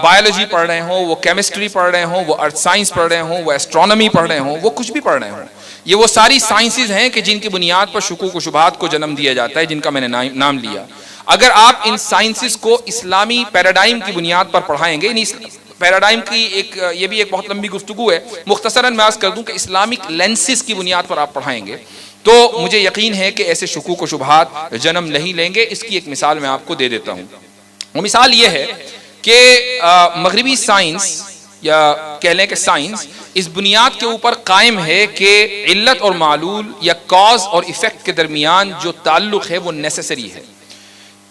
بایولوجی پڑھ رہے ہوں، وہ کیمسٹری پڑھ رہے ہوں، وہ ارتھ سائنس پڑھ رہے ہوں، وہ ایسٹرونومی پڑھ رہے ہوں، وہ کچھ بھی پڑھ رہے ہوں، یہ وہ ساری سائنسز ہیں کہ جن کی بنیاد پر شکوک و شبہات کو جنم دیا جاتا ہے، جن کا میں نے نام لیا. اگر آپ ان سائنسز کو اسلامی پیراڈائم کی بنیاد پر پڑھائیں گے، یعنی پیراڈائم کی یہ بھی ایک بہت لمبی گفتگو ہے، مختصراً میں عرض کر دوں کہ اسلامک لینسز کی بنیاد پر آپ پڑھائیں گے تو مجھے یقین ہے کہ ایسے شکوک و شبہات جنم نہیں لیں گے. اس کی ایک مثال میں آپ کو دے دیتا ہوں. وہ مثال یہ ہے کہ مغربی سائنس یا کہہ لیں کہ سائنس اس بنیاد کے اوپر قائم ہے کہ علت اور معلول یا کاز اور ایفیکٹ کے درمیان جو تعلق ہے وہ نیسیسری ہے.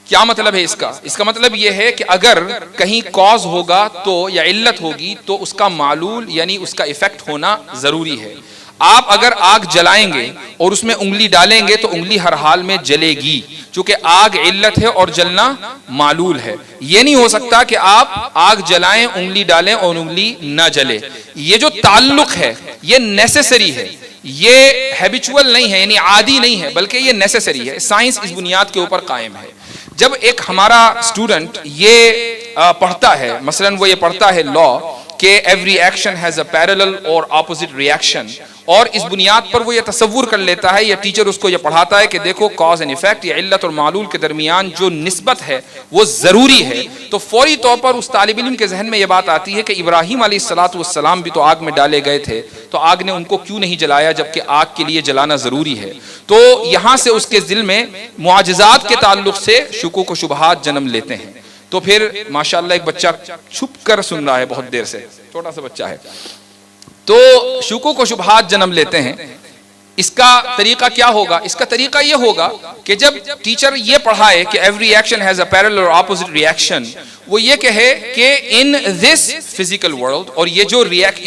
کیا مطلب ہے اس کا؟ اس کا مطلب یہ ہے کہ اگر کہیں کاز ہوگا تو یا علت ہوگی تو اس کا معلول یعنی اس کا ایفیکٹ ہونا ضروری ہے. آپ اگر آگ جلائیں گے اور اس میں انگلی ڈالیں گے تو انگلی ہر حال میں جلے گی، چونکہ آگ علت ہے اور جلنا معلول ہے. یہ نہیں ہو سکتا کہ آپ آگ جلائیں، انگلی ڈالیں اور انگلی نہ جلے. یہ جو تعلق ہے یہ نیسیسری ہے، یہ ہیبیچول نہیں ہے یعنی عادی نہیں ہے، بلکہ یہ نیسیسری ہے. سائنس اس بنیاد کے اوپر قائم ہے. جب ایک ہمارا اسٹوڈنٹ یہ پڑھتا ہے، مثلاً وہ یہ پڑھتا ہے لا کہ every action has a parallel اور اپوزٹ ریئیکشن، اور اس بنیاد پر وہ یہ تصور کر لیتا ہے یا ٹیچر اس کو یہ پڑھاتا ہے کہ دیکھو کاز اینڈ ایفیکٹ یا علت اور معلول کے درمیان جو نسبت ہے وہ ضروری ہے، تو فوری طور پر اس طالب علم کے ذہن میں یہ بات آتی ہے کہ ابراہیم علیہ السلام بھی تو آگ میں ڈالے گئے تھے، تو آگ نے ان کو کیوں نہیں جلایا جبکہ آگ کے لیے جلانا ضروری ہے. تو یہاں سے اس کے دل میں معجزات کے تعلق سے شکوک و شبہات جنم لیتے ہیں. تو پھر ماشاءاللہ ایک بچہ چھپ کر سن رہا ہے بہت دیر سے، چھوٹا سا بچہ ہے، تو شکوک و شبہات جنم لیتے ہیں. اس کا طریقہ کیا ہوگا؟ اس کا طریقہ یہ ہوگا کہ جب ٹیچر یہ پڑھائے کہ every action has a parallel اور اپوزٹ ریئیکشن، وہ یہ کہے کہ ان دس فزیکل ورلڈ، اور یہ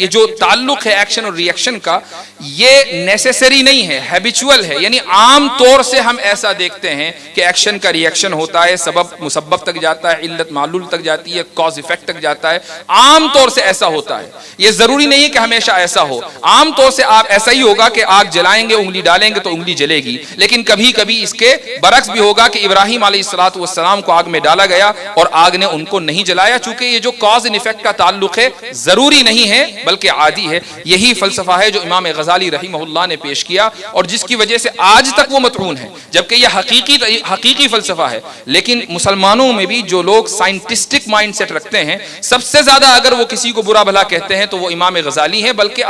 جو تعلق ہے ایکشن اور ریئیکشن کا یہ نیسیسری نہیں ہے، ہیبیچول ہے. یعنی عام طور سے ہم ایسا دیکھتے ہیں کہ ایکشن کا ریئیکشن ہوتا ہے، سبب مسبب تک جاتا ہے، علت معلول تک جاتی ہے، کاز ایفیکٹ تک جاتا ہے. عام طور سے ایسا ہوتا ہے، یہ ضروری نہیں ہے کہ ہمیشہ ایسا ہو. عام طور سے آپ ایسا ہی ہوگا کہ آگ جلائیں گے، انگلی ڈالیں گے تو انگلی جلے گی. لیکن کبھی کبھی اس کے برعکس بھی ہوگا کہ ابراہیم علیہ السلام کو آگ میں ڈالا گیا اور آگ نے ان کو نہیں جلایا، چونکہ یہ جو کاز اینڈ ایفیکٹ کا تعلق ہے ضروری نہیں ہے بلکہ عادی ہے. یہی فلسفہ ہے جو امام غزالی رحمہ اللہ نے پیش کیا اور جس کی وجہ سے آج تک وہ مطعون ہے، جبکہ یہ حقیقی فلسفہ ہے. لیکن مسلمانوں میں بھی جو لوگ سائنٹسٹک مائنڈ سیٹ رکھتے ہیں، سب سے زیادہ اگر وہ کسی کو برا بھلا کہتے ہیں تو وہ امام غزالی ہیں، بلکہ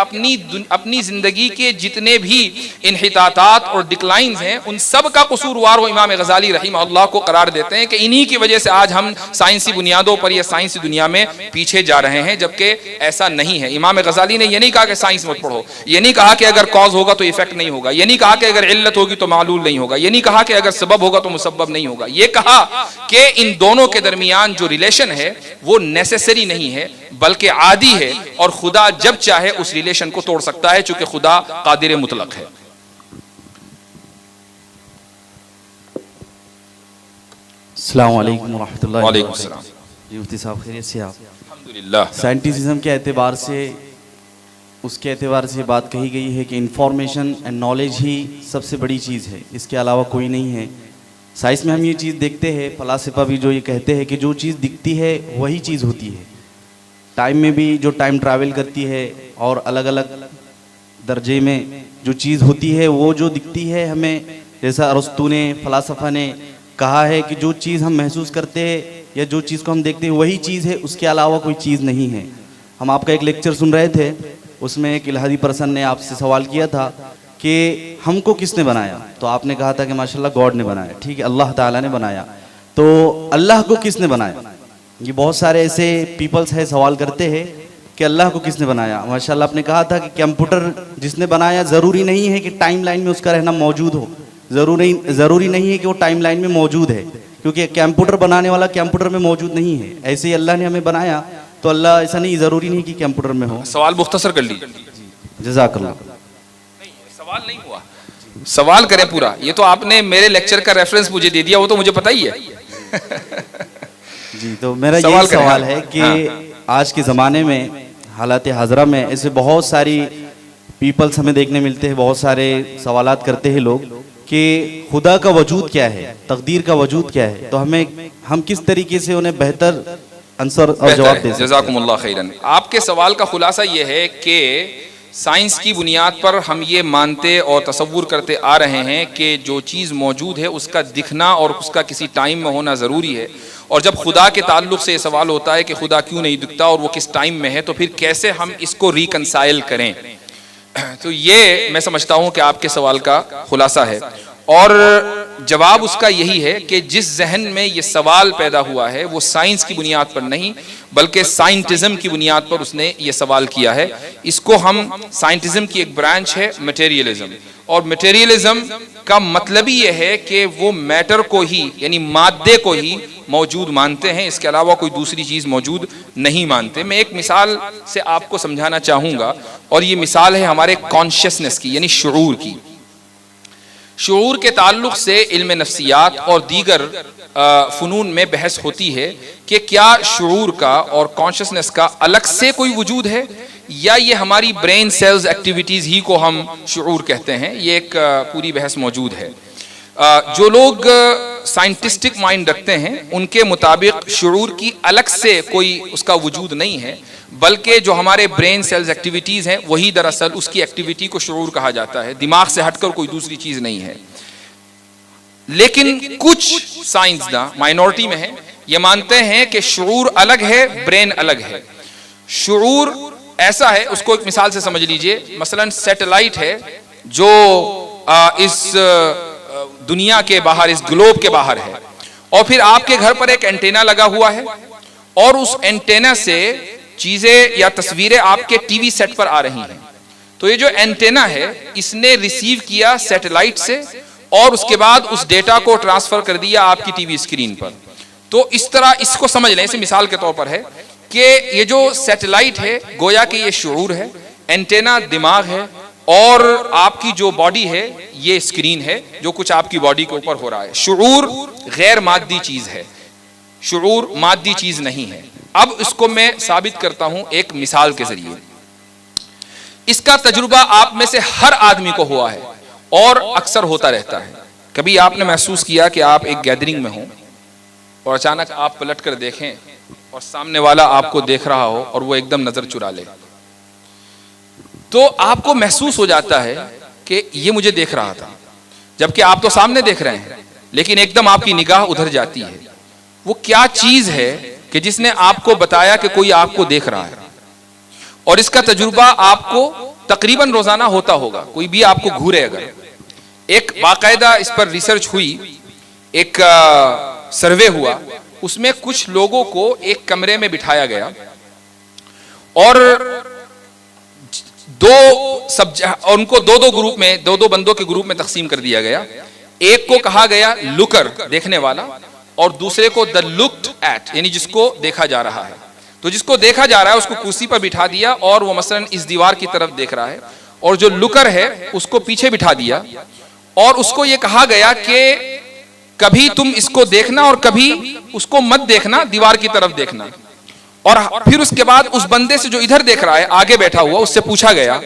اپنی زندگی کے جتنے بھی انحطاطات اور ڈکلائنز ہیں ان سب کا قصوروار وہ امام غزالی رحمہ اللہ کو قرار دیتے ہیں کہ انہی کی وجہ سے آج ہم سائنسی بنیادوں پر یا سائنسی دنیا میں پیچھے جا رہے ہیں، جبکہ ایسا نہیں ہے۔ امام غزالی نے یہ نہیں کہا کہ سائنس مت پڑھو، یہ نہیں کہا کہ اگر کاز ہوگا تو ایفیکٹ نہیں ہوگا، یہ نہیں کہا کہ اگر علت ہوگی تو معلول نہیں ہوگا، یہ نہیں کہا کہ اگر سبب ہوگا تو مسبب نہیں ہوگا، یہ کہا کہ ان دونوں کے درمیان جو ریلیشن ہے وہ نیسیسری نہیں ہے بلکہ عادی ہے، اور خدا جب چاہے اس ریلیشن کو توڑ سکتا ہے چونکہ خدا قادر مطلق ہے۔ السلام علیکم ورحمۃ اللہ وعلیکم السلام۔ جی مفتی صاحب خیریت سے آپ؟ الحمدللہ۔ سائنٹیزم کے اعتبار سے اس کے اعتبار سے بات کہی گئی ہے کہ انفارمیشن اینڈ نالج ہی سب سے بڑی چیز ہے، اس کے علاوہ کوئی نہیں ہے۔ سائنس میں ہم یہ چیز دیکھتے ہیں، فلاسفہ بھی جو یہ کہتے ہیں کہ جو چیز دکھتی ہے وہی چیز ہوتی ہے۔ ٹائم میں بھی جو ٹائم ٹریول کرتی ہے اور الگ الگ درجے میں جو چیز ہوتی ہے وہ جو دکھتی ہے ہمیں، جیسا ارسطو نے فلاسفہ نے کہا ہے کہ جو چیز ہم محسوس کرتے ہیں یا جو چیز کو ہم دیکھتے ہیں وہی چیز ہے، اس کے علاوہ کوئی چیز نہیں ہے۔ ہم آپ کا ایک لیکچر سن رہے تھے، اس میں ایک الہادی پرسن نے آپ سے سوال کیا تھا کہ ہم کو کس نے بنایا، تو آپ نے کہا تھا کہ ماشاءاللہ گاڈ نے بنایا، ٹھیک ہے، اللہ تعالیٰ نے بنایا۔ تو اللہ کو کس نے بنایا؟ یہ بہت سارے ایسے پیپلز ہیں سوال کرتے ہیں کہ اللہ کو کس نے بنایا۔ ماشاءاللہ آپ نے کہا تھا کہ کمپیوٹر جس نے بنایا ضروری نہیں ہے کہ ٹائم لائن میں اس کا رہنا موجود ہو، ضروری نہیں ہے کہ وہ ٹائم لائن میں موجود ہے، کیونکہ کمپیوٹر بنانے والا کمپیوٹر میں موجود نہیں ہے۔ ایسے ہی اللہ نے ہمیں بنایا تو اللہ ایسا نہیں، ضروری نہیں کہ کمپیوٹر میں ہو۔ سوال مختصر کر لیجیے۔ جزاک اللہ۔ سوال نہیں ہوا، سوال کریں پورا۔ یہ تو آپ نے میرے لیکچر کا ریفرنس مجھے دے دیا، وہ تو مجھے پتہ ہی ہے۔ جی تو میرا یہ سوال ہے کہ آج کے زمانے میں حالات حاضرہ میں ایسے بہت ساری پیپلز ہمیں دیکھنے ملتے ہیں، بہت سارے سوالات کرتے ہیں لوگ کہ خدا کا وجود کیا ہے، تقدیر کا وجود کیا ہے، تو ہم کس طریقے سے انہیں بہتر آنسر اور جواب دے سکتے ہیں؟ جزاکم اللہ خیرن۔ آپ کے سوال کا خلاصہ یہ ہے کہ سائنس کی بنیاد پر ہم یہ مانتے اور تصور کرتے آ رہے ہیں کہ جو چیز موجود ہے اس کا دکھنا اور اس کا کسی ٹائم میں ہونا ضروری ہے، اور جب خدا کے تعلق سے یہ سوال ہوتا ہے کہ خدا کیوں نہیں دکھتا اور وہ کس ٹائم میں ہے، تو پھر کیسے ہم اس کو ریکنسائل کریں۔ تو یہ میں سمجھتا ہوں کہ آپ کے سوال کا خلاصہ ہے، اور جواب اس کا یہی ہے کہ جس ذہن میں یہ سوال پیدا ہوا ہے وہ سائنس کی بنیاد پر نہیں بلکہ سائنٹزم کی بنیاد پر اس نے یہ سوال کیا ہے۔ اس کو ہم سائنٹزم کی ایک برانچ ہے میٹیریلزم، اور میٹیریلزم کا مطلب ہی یہ ہے کہ وہ میٹر کو ہی یعنی مادے کو ہی موجود مانتے ہیں، اس کے علاوہ کوئی دوسری چیز موجود نہیں مانتے۔ میں ایک مثال سے آپ کو سمجھانا چاہوں گا، اور یہ مثال ہے ہمارے کانشیسنس کی یعنی شعور کی۔ شعور کے تعلق سے علم نفسیات اور دیگر فنون میں بحث ہوتی ہے کہ کیا شعور کا اور کانشسنس کا الگ سے کوئی وجود ہے، یا یہ ہماری برین سیلز ایکٹیویٹیز ہی کو ہم شعور کہتے ہیں۔ یہ ایک پوری بحث موجود ہے۔ جو لوگ سائنٹسٹک مائنڈ رکھتے ہیں ان کے مطابق شعور کی الگ سے کوئی اس کا وجود نہیں ہے، بلکہ جو ہمارے برین سیلز ایکٹیویٹیز ہیں وہی دراصل اس کی ایکٹیویٹی کو شعور کہا جاتا ہے، دماغ سے ہٹ کر کوئی دوسری چیز نہیں ہے۔ لیکن کچھ سائنسداں مائنورٹی میں ہیں، یہ مانتے ہیں کہ شعور الگ ہے، برین الگ ہے۔ شعور ایسا ہے، اس کو ایک مثال سے سمجھ لیجئے، مثلا سیٹلائٹ ہے جو اس دنیا کے باہر، اس گلوب کے باہر ہے، اور پھر آپ کے گھر پر ایک اینٹینا لگا ہوا ہے، اور اس اینٹینا سے چیزیں یا تصویریں آپ کے ٹی وی سیٹ پر آ رہی ہیں۔ تو یہ جو اینٹینا ہے اس نے ریسیو کیا سیٹلائٹ سے، اور اس کے بعد اس ڈیٹا کو ٹرانسفر کر دیا آپ کی ٹی وی اسکرین پر۔ تو اس طرح اس کو سمجھ لیں، اسے مثال کے طور پر ہے کہ یہ جو سیٹلائٹ ہے گویا کہ یہ شعور ہے، اینٹینا دماغ ہے، اور آپ کی جو باڈی ہے یہ اسکرین ہے جو کچھ آپ کی باڈی کے اوپر ہو رہا ہے۔ شعور غیر مادی چیز ہے، شعور مادی چیز نہیں ہے۔ اب اس کو میں ثابت کرتا ہوں ایک مثال کے ذریعے۔ اس کا تجربہ آپ میں سے ہر آدمی کو ہوا ہے اور اکثر ہوتا رہتا ہے۔ کبھی آپ نے محسوس کیا کہ آپ ایک گیدرنگ میں ہوں اور اچانک آپ پلٹ کر دیکھیں اور سامنے والا آپ کو دیکھ رہا ہو اور وہ ایک دم نظر چرا لے، تو آپ کو محسوس ہو جاتا ہے کہ یہ مجھے دیکھ رہا تھا، جبکہ آپ تو سامنے دیکھ رہے ہیں، لیکن ایک دم آپ کی نگاہ ادھر جاتی ہے۔ وہ کیا چیز ہے کہ جس نے آپ کو بتایا کہ کوئی آپ کو دیکھ رہا ہے، اور اس کا تجربہ آپ کو تقریباً روزانہ ہوتا ہوگا, کوئی بھی آپ کو گھورے اگر. ایک باقاعدہ اس پر ریسرچ ہوئی, ایک سروے ہوا, اس میں کچھ لوگوں کو ایک کمرے میں بٹھایا گیا اور ان کو دو گروپ میں, دو بندوں کے گروپ میں تقسیم کر دیا گیا. ایک کو کہا گیا لکر, دیکھنے والا, اور دوسرے کو دا لکڈ ایٹ, یعنی جس کو دیکھا جا رہا ہے. تو جس کو دیکھا جا رہا ہے اس کو کرسی پر بٹھا دیا اور وہ مثلا اس دیوار کی طرف دیکھ رہا ہے, اور جو لکر ہے اس کو پیچھے بٹھا دیا اور اس کو یہ کہا گیا کہ کبھی تم اس کو دیکھنا اور کبھی اس کو مت دیکھنا, دیوار کی طرف دیکھنا. اور پھر اس کے بعد اس بندے سے جو ادھر دیکھ رہا ہے آگے بیٹھا ہوا, اس سے پوچھا گیا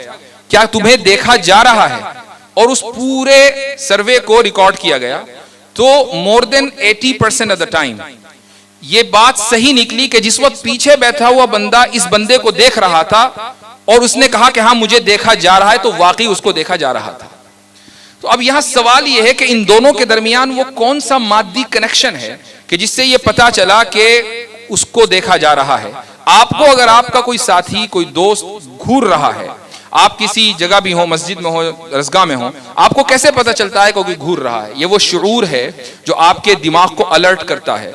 کیا تمہیں دیکھا جا رہا ہے, اور اس پورے سروے کو ریکارڈ کیا گیا. تو مور دین 80% آف دا ٹائم یہ بات صحیح نکلی کہ جس وقت پیچھے بیٹھا ہوا بندہ اس بندے کو دیکھ رہا تھا اور اس نے کہا کہ ہاں مجھے دیکھا جا رہا ہے, تو واقعی اس کو دیکھا جا رہا تھا. تو اب یہاں سوال یہ ہے کہ ان دونوں کے درمیان وہ کون سا مادی کنیکشن ہے کہ جس سے یہ پتا چلا کہ اس کو دیکھا جا رہا ہے. آپ کو اگر آپ کا کوئی ساتھی, کوئی دوست گھور رہا ہے, آپ کسی جگہ بھی ہو, مسجد میں ہو, رزگاہ میں ہو, آپ کو کیسے پتا چلتا ہے کہ کوئی گھور رہا ہے؟ یہ وہ شعور ہے جو آپ کے دماغ کو الرٹ کرتا ہے.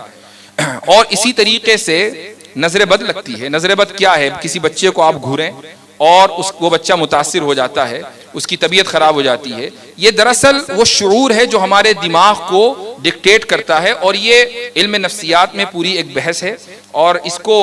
اور اسی طریقے سے نظر بد لگتی ہے. نظر بد کیا ہے؟ کسی بچے کو آپ گھوریں اور وہ بچہ متاثر ہو جاتا ہے, اس کی طبیعت خراب ہو جاتی ہے. یہ دراصل وہ شعور ہے جو ہمارے دماغ کو ڈکٹیٹ کرتا ہے, اور یہ علم نفسیات میں پوری ایک بحث ہے. اور اس کو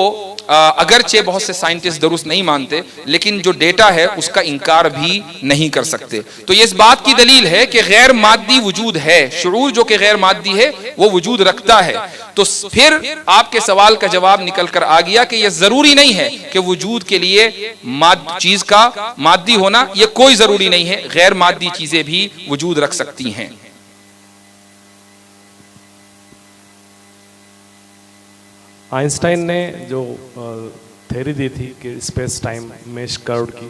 اگرچہ بہت سے سائنٹسٹ درست نہیں مانتے, لیکن جو ڈیٹا ہے اس کا انکار بھی نہیں کر سکتے. تو یہ اس بات کی دلیل ہے کہ غیر مادی وجود ہے, شعور جو کہ غیر مادی ہے وہ وجود رکھتا ہے. تو پھر آپ کے سوال کا جواب نکل کر آ گیا کہ یہ ضروری نہیں ہے کہ وجود کے لیے چیز کا مادی ہونا, یہ کوئی ضروری نہیں ہے, غیر مادی چیزیں بھی وجود رکھ سکتی ہیں. آئنسٹائن نے جو تھیوری دی تھی کہ اسپیس ٹائم میش کروڈ کی,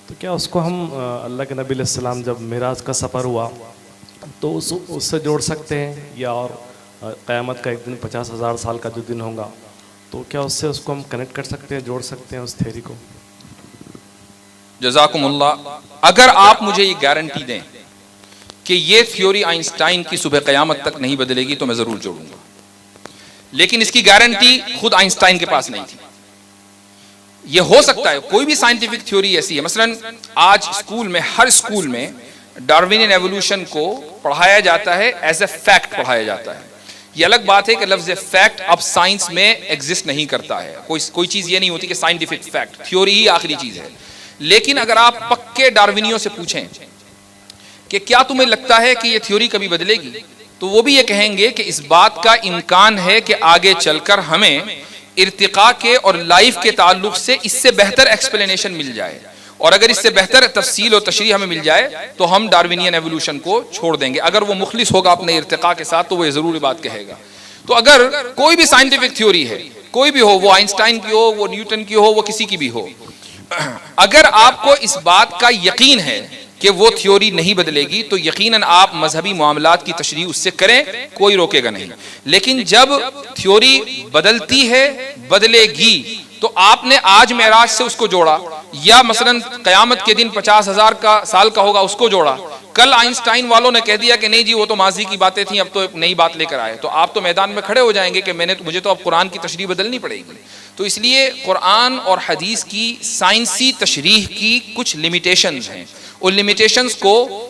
تو کیا اس کو ہم اللہ کے نبی علیہ السلام جب معراج کا سفر ہوا تو اس سے جوڑ سکتے ہیں, یا اور قیامت کا ایک دن 50,000 سال کا جو دن ہوگا, تو کیا اس سے اس کو ہم کنیکٹ کر سکتے ہیں, جوڑ سکتے ہیں اس تھیوری کو؟ جزاکم اللہ. اگر آپ مجھے یہ گارنٹی دیں کہ یہ تھیوری آئنسٹائن کی صبح قیامت تک نہیں بدلے گی تو میں ضرور جوڑوں گا, لیکن اس کی گارنٹی خود آئنسٹائن کے پاس نہیں تھی. یہ ہو سکتا ہے کوئی بھی سائنٹیفک تھیوری ایسی ہے, مثلا آج اسکول میں, ہر اسکول میں ڈارونین ایوولوشن کو پڑھایا جاتا ہے, ایز اے فیکٹ پڑھایا جاتا ہے. یہ الگ بات ہے کہ لفظ فیکٹ اب سائنس میں ایگزسٹ نہیں کرتا ہے, کوئی چیز یہ نہیں ہوتی کہ سائنٹیفک فیکٹ, تھیوری ہی آخری چیز ہے. لیکن اگر آپ پکے ڈارونیوں سے پوچھیں کہ کیا تمہیں لگتا ہے کہ یہ تھیوری کبھی بدلے گی, تو وہ بھی یہ کہیں گے کہ اس بات کا امکان ہے کہ آگے چل کر ہمیں ارتقاء کے اور لائف کے تعلق سے اس سے بہتر ایکسپلینیشن مل جائے, اور اگر اس سے بہتر تفصیل و تشریح ہمیں مل جائے تو ہم ڈارونین ایوولوشن کو چھوڑ دیں گے. اگر وہ مخلص ہوگا اپنے ارتقاء کے ساتھ تو وہ یہ ضروری بات کہے گا. تو اگر کوئی بھی سائنٹیفک تھیوری ہے, کوئی بھی ہو, وہ آئنسٹائن کی ہو, وہ نیوٹن کی ہو, وہ کسی کی بھی ہو, اگر آپ کو اس بات کا یقین ہے کہ وہ تھیوری نہیں بدلے گی تو یقیناً آپ مذہبی معاملات کی تشریح اس سے کریں, کوئی روکے گا نہیں. لیکن جب تھیوری بدلتی ہے, بدلے گی, تو آپ نے آج معراج سے اس کو جوڑا, یا مثلا قیامت کے دن 50,000 سال کا ہوگا اس کو جوڑا, کل آئنسٹائن والوں نے کہہ دیا کہ نہیں جی وہ تو ماضی کی باتیں تھیں, اب تو ایک نئی بات لے کر آئے, تو آپ تو میدان میں کھڑے ہو جائیں گے کہ مجھے تو اب قرآن کی تشریح بدلنی پڑے گی. تو اس لیے قرآن اور حدیث کی سائنسی تشریح کی کچھ لیمیٹیشنز ہیں, ان لیمیٹیشنز کو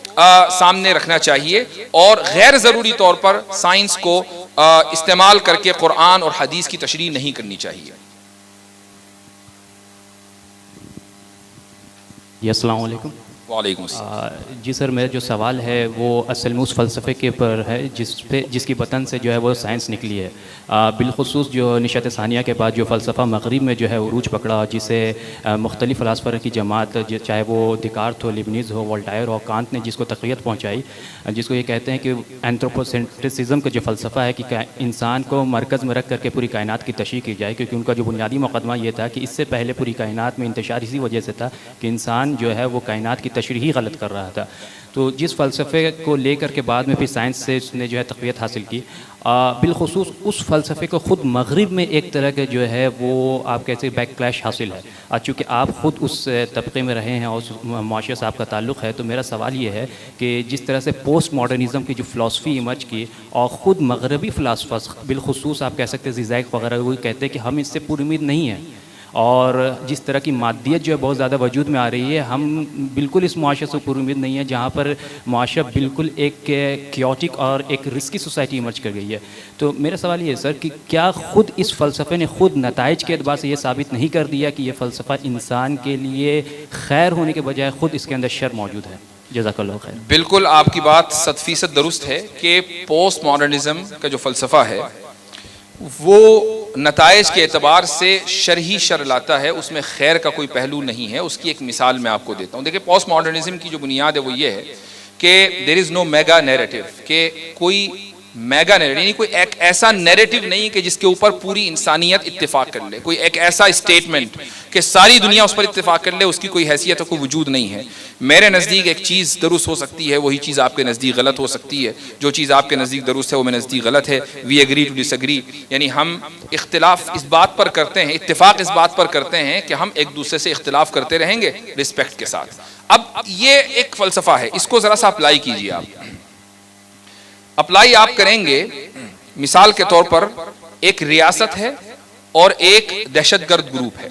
سامنے رکھنا چاہیے, اور غیر ضروری طور پر سائنس کو استعمال کر کے قرآن اور حدیث کی تشریح نہیں کرنی چاہیے. جی السلام علیکم. وعلیکم السلام. جی سر, میرا جو سوال ہے وہ اصل میں اس فلسفے کے اوپر ہے جس کی بطن سے جو ہے وہ سائنس نکلی ہے. بالخصوص جو نشأت ثانیہ کے بعد جو فلسفہ مغرب میں جو ہے عروج پکڑا, جسے مختلف فلاسفہ کی جماعت, چاہے وہ دیکارت ہو, لیبنیز ہو, والٹائر ہو, کانت نے جس کو تقویت پہنچائی, جس کو یہ کہتے ہیں کہ اینتھروپوسینٹرسزم کا جو فلسفہ ہے کہ انسان کو مرکز میں رکھ کر کے پوری کائنات کی تشریح کی جائے, کیونکہ ان کا جو بنیادی مقدمہ یہ تھا کہ اس سے پہلے پوری کائنات میں انتشار اسی وجہ سے تھا کہ انسان جو ہے وہ کائنات کی تشریح ہی غلط کر رہا تھا. تو جس فلسفے کو لے کر کے بعد میں پھر سائنس سے اس نے جو ہے تقویت حاصل کی, بالخصوص اس فلسفے کو خود مغرب میں ایک طرح کے جو ہے وہ آپ کیسے بیک کلیش حاصل ہے. چونکہ آپ خود اس طبقے میں رہے ہیں اور اس معاشرے سے آپ کا تعلق ہے, تو میرا سوال یہ ہے کہ جس طرح سے پوسٹ ماڈرنزم کی جو فلاسفی ایمرج کی اور خود مغربی فلاسفرز بالخصوص آپ کہہ سکتے ہیں زیزیک وغیرہ وہ کہتے ہیں کہ ہم اس سے پر امید نہیں ہیں, اور جس طرح کی مادیت جو ہے بہت زیادہ وجود میں آ رہی ہے, ہم بالکل اس معاشرے سے پر امید نہیں ہے جہاں پر معاشرہ بالکل ایک کیوٹک اور ایک رسکی سوسائٹی ایمرج کر گئی ہے. تو میرا سوال یہ ہے سر کہ کیا خود اس فلسفے نے خود نتائج کے اعتبار سے یہ ثابت نہیں کر دیا کہ یہ فلسفہ انسان کے لیے خیر ہونے کے بجائے خود اس کے اندر شر موجود ہے؟ جزاک اللہ خیر. بالکل آپ کی بات 100% درست ہے کہ پوسٹ ماڈرنزم کا جو فلسفہ ہے وہ نتائج کے اعتبار سے شر ہی شر لاتا ہے, اس میں خیر کا کوئی پہلو نہیں ہے. اس کی ایک مثال میں آپ کو دیتا ہوں. دیکھیں پوسٹ ماڈرنزم کی جو بنیاد ہے وہ یہ ہے کہ دیر از نو میگا نیریٹو, کہ کوئی میگا نیریٹو یعنی کوئی ایک ایسا نیریٹو نہیں کہ جس کے اوپر پوری انسانیت اتفاق کر لے, کوئی ایک ایسا اسٹیٹمنٹ کہ ساری دنیا اس پر اتفاق کر لے, اس کی کوئی حیثیت اور کوئی وجود نہیں ہے. میرے نزدیک ایک چیز درست ہو سکتی ہے, وہی چیز آپ کے نزدیک غلط ہو سکتی ہے. جو چیز آپ کے نزدیک درست ہے وہ میرے نزدیک غلط ہے. We agree to disagree, یعنی ہم اختلاف اس بات پر کرتے ہیں, اتفاق اس بات پر کرتے ہیں کہ ہم ایک دوسرے سے اختلاف کرتے رہیں گے رسپیکٹ کے ساتھ. اب یہ ایک فلسفہ ہے, اس کو ذرا سا اپلائی کیجیے. آپ اپلائی آپ کریں گے, مثال کے طور پر ایک ریاست ہے اور ایک دہشت گرد گروپ ہے.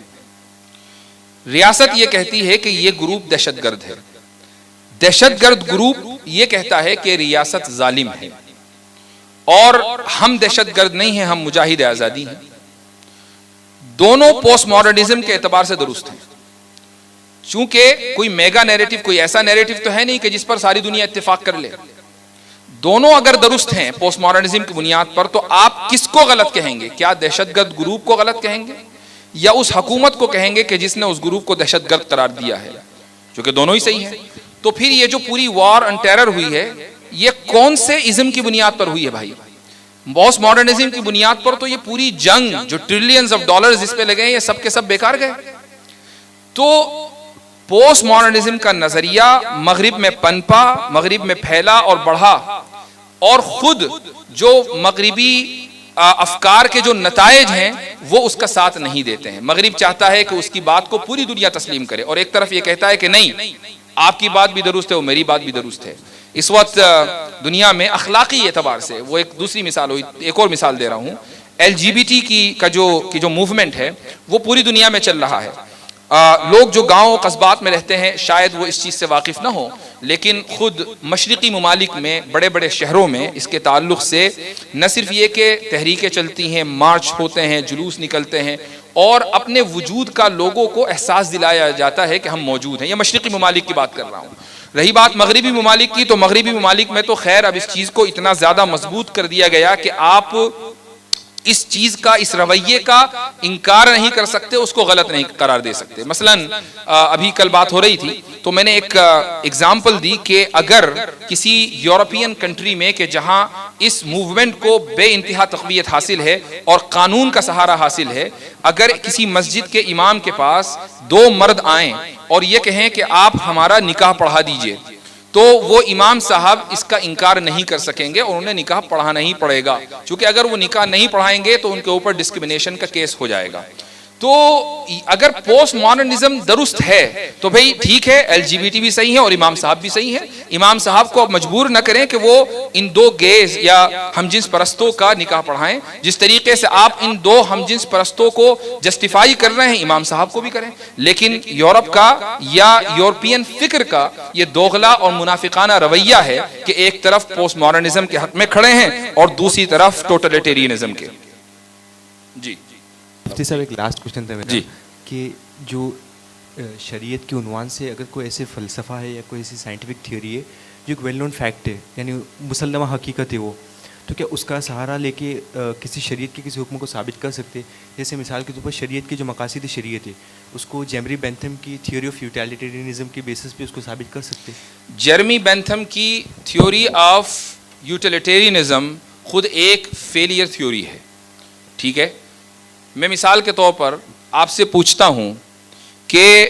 ریاست یہ کہتی ہے کہ یہ گروپ دہشت گرد ہے, دہشت گرد گروپ یہ کہتا ہے کہ ریاست ظالم ہے, اور ہم دہشت گرد نہیں ہیں, ہم مجاہد آزادی ہیں. دونوں پوسٹ ماڈرنزم کے اعتبار سے درست ہیں, چونکہ کوئی میگا نیریٹو, کوئی ایسا نیریٹو تو ہے نہیں کہ جس پر ساری دنیا اتفاق کر لے. دونوں اگر درست ہیں پوسٹ ماڈرنزم کی بنیاد پر, تو آپ کس کو غلط کہیں گے؟ کیا دہشت گرد گروپ کو غلط کہیں گے یا اس حکومت کو کہیں گے کہ جس نے اس گروپ کو دہشت گرد قرار دیا ہے؟ چونکہ دونوں ہی صحیح ہیں. تو پھر یہ جو پوری وار آن ٹیرر ہوئی ہے یہ کون سے ازم کی بنیاد پر ہوئی ہے بھائی؟ پوسٹ ماڈرنزم کی بنیاد پر تو یہ پوری جنگ جو ٹریلینز آف ڈالرز اس پہ لگے ہیں یہ سب کے سب بیکار گئے. تو پوسٹ ماڈرنزم کا نظریہ مغرب میں پنپا, مغرب میں پھیلا اور بڑھا, اور خود جو مغربی افکار کے جو نتائج ہیں وہ اس کا ساتھ نہیں دیتے ہیں. مغرب چاہتا ہے کہ اس کی بات کو پوری دنیا تسلیم کرے, اور ایک طرف یہ کہتا ہے کہ نہیں, آپ کی بات بھی درست ہے, وہ میری بات بھی درست ہے. اس وقت دنیا میں اخلاقی اعتبار سے, وہ ایک دوسری مثال ہوئی, ایک اور مثال دے رہا ہوں, LGBT کا جو موومنٹ ہے وہ پوری دنیا میں چل رہا ہے. لوگ جو گاؤں قصبات میں رہتے ہیں شاید وہ اس چیز سے واقف نہ ہو, لیکن خود مشرقی ممالک میں بڑے بڑے شہروں میں اس کے تعلق سے نہ صرف یہ کہ تحریکیں چلتی ہیں, مارچ ہوتے ہیں, جلوس نکلتے ہیں, اور اپنے وجود کا لوگوں کو احساس دلایا جاتا ہے کہ ہم موجود ہیں. یہ مشرقی ممالک کی بات کر رہا ہوں. رہی بات مغربی ممالک کی, تو مغربی ممالک میں تو خیر اب اس چیز کو اتنا زیادہ مضبوط کر دیا گیا کہ آپ اس چیز کا, اس رویے کا انکار نہیں کر سکتے, اس کو غلط نہیں قرار دے سکتے. مثلا ابھی کل بات ہو رہی تھی تو میں نے ایک ایگزامپل دی کہ اگر کسی یورپین کنٹری میں کہ جہاں اس موومنٹ کو بے انتہا تقویت حاصل ہے اور قانون کا سہارا حاصل ہے, اگر کسی مسجد کے امام کے پاس دو مرد آئیں اور یہ کہیں کہ آپ ہمارا نکاح پڑھا دیجئے, تو وہ امام صاحب اس کا انکار نہیں کر سکیں گے اور انہیں نکاح پڑھانا ہی پڑے گا, چونکہ اگر وہ نکاح نہیں پڑھائیں گے تو ان کے اوپر ڈسکریمنیشن کا کیس ہو جائے گا. تو اگر پوسٹ ماڈرنزم درست ہے تو بھئی ٹھیک ہے, LGBT بھی صحیح ہے اور امام صاحب بھی صحیح ہے. امام صاحب کو اب مجبور نہ کریں کہ وہ ان دو گیز یا ہم جنس پرستوں کا نکاح پڑھائیں. جس طریقے سے آپ ان دو ہم جنس پرستوں کو جسٹیفائی کر رہے ہیں, امام صاحب کو بھی کریں. لیکن یورپ کا یا یورپین فکر کا یہ دوغلا اور منافقانہ رویہ ہے کہ ایک طرف پوسٹ ماڈرنزم کے حق میں کھڑے ہیں اور دوسری طرف ٹوٹلیٹیرینزم کے. جی مفتی صاحب ایک لاسٹ کوشچن تھا میرا, جی, کہ جو شریعت کے عنوان سے اگر کوئی ایسے فلسفہ ہے یا کوئی ایسی سائنٹیفک تھیوری ہے جو ایک ویل نون فیکٹ ہے, یعنی مسلمہ حقیقت ہے وہ, تو کیا اس کا سہارا لے کے کسی شریعت کے کسی حکم کو ثابت کر سکتے؟ جیسے مثال کے طور پر شریعت کے جو مقاصد شریعت ہے اس کو جیمری بینتھم کی تھیوری آف یوٹیلیٹیرینزم کے بیسس پہ اس کو ثابت کر سکتے؟ جیرمی بینتھم کی تھیوری آف یوٹیلیٹیرینزم خود ایک فیلئر تھیوری ہے. ٹھیک ہے, میں مثال کے طور پر آپ سے پوچھتا ہوں کہ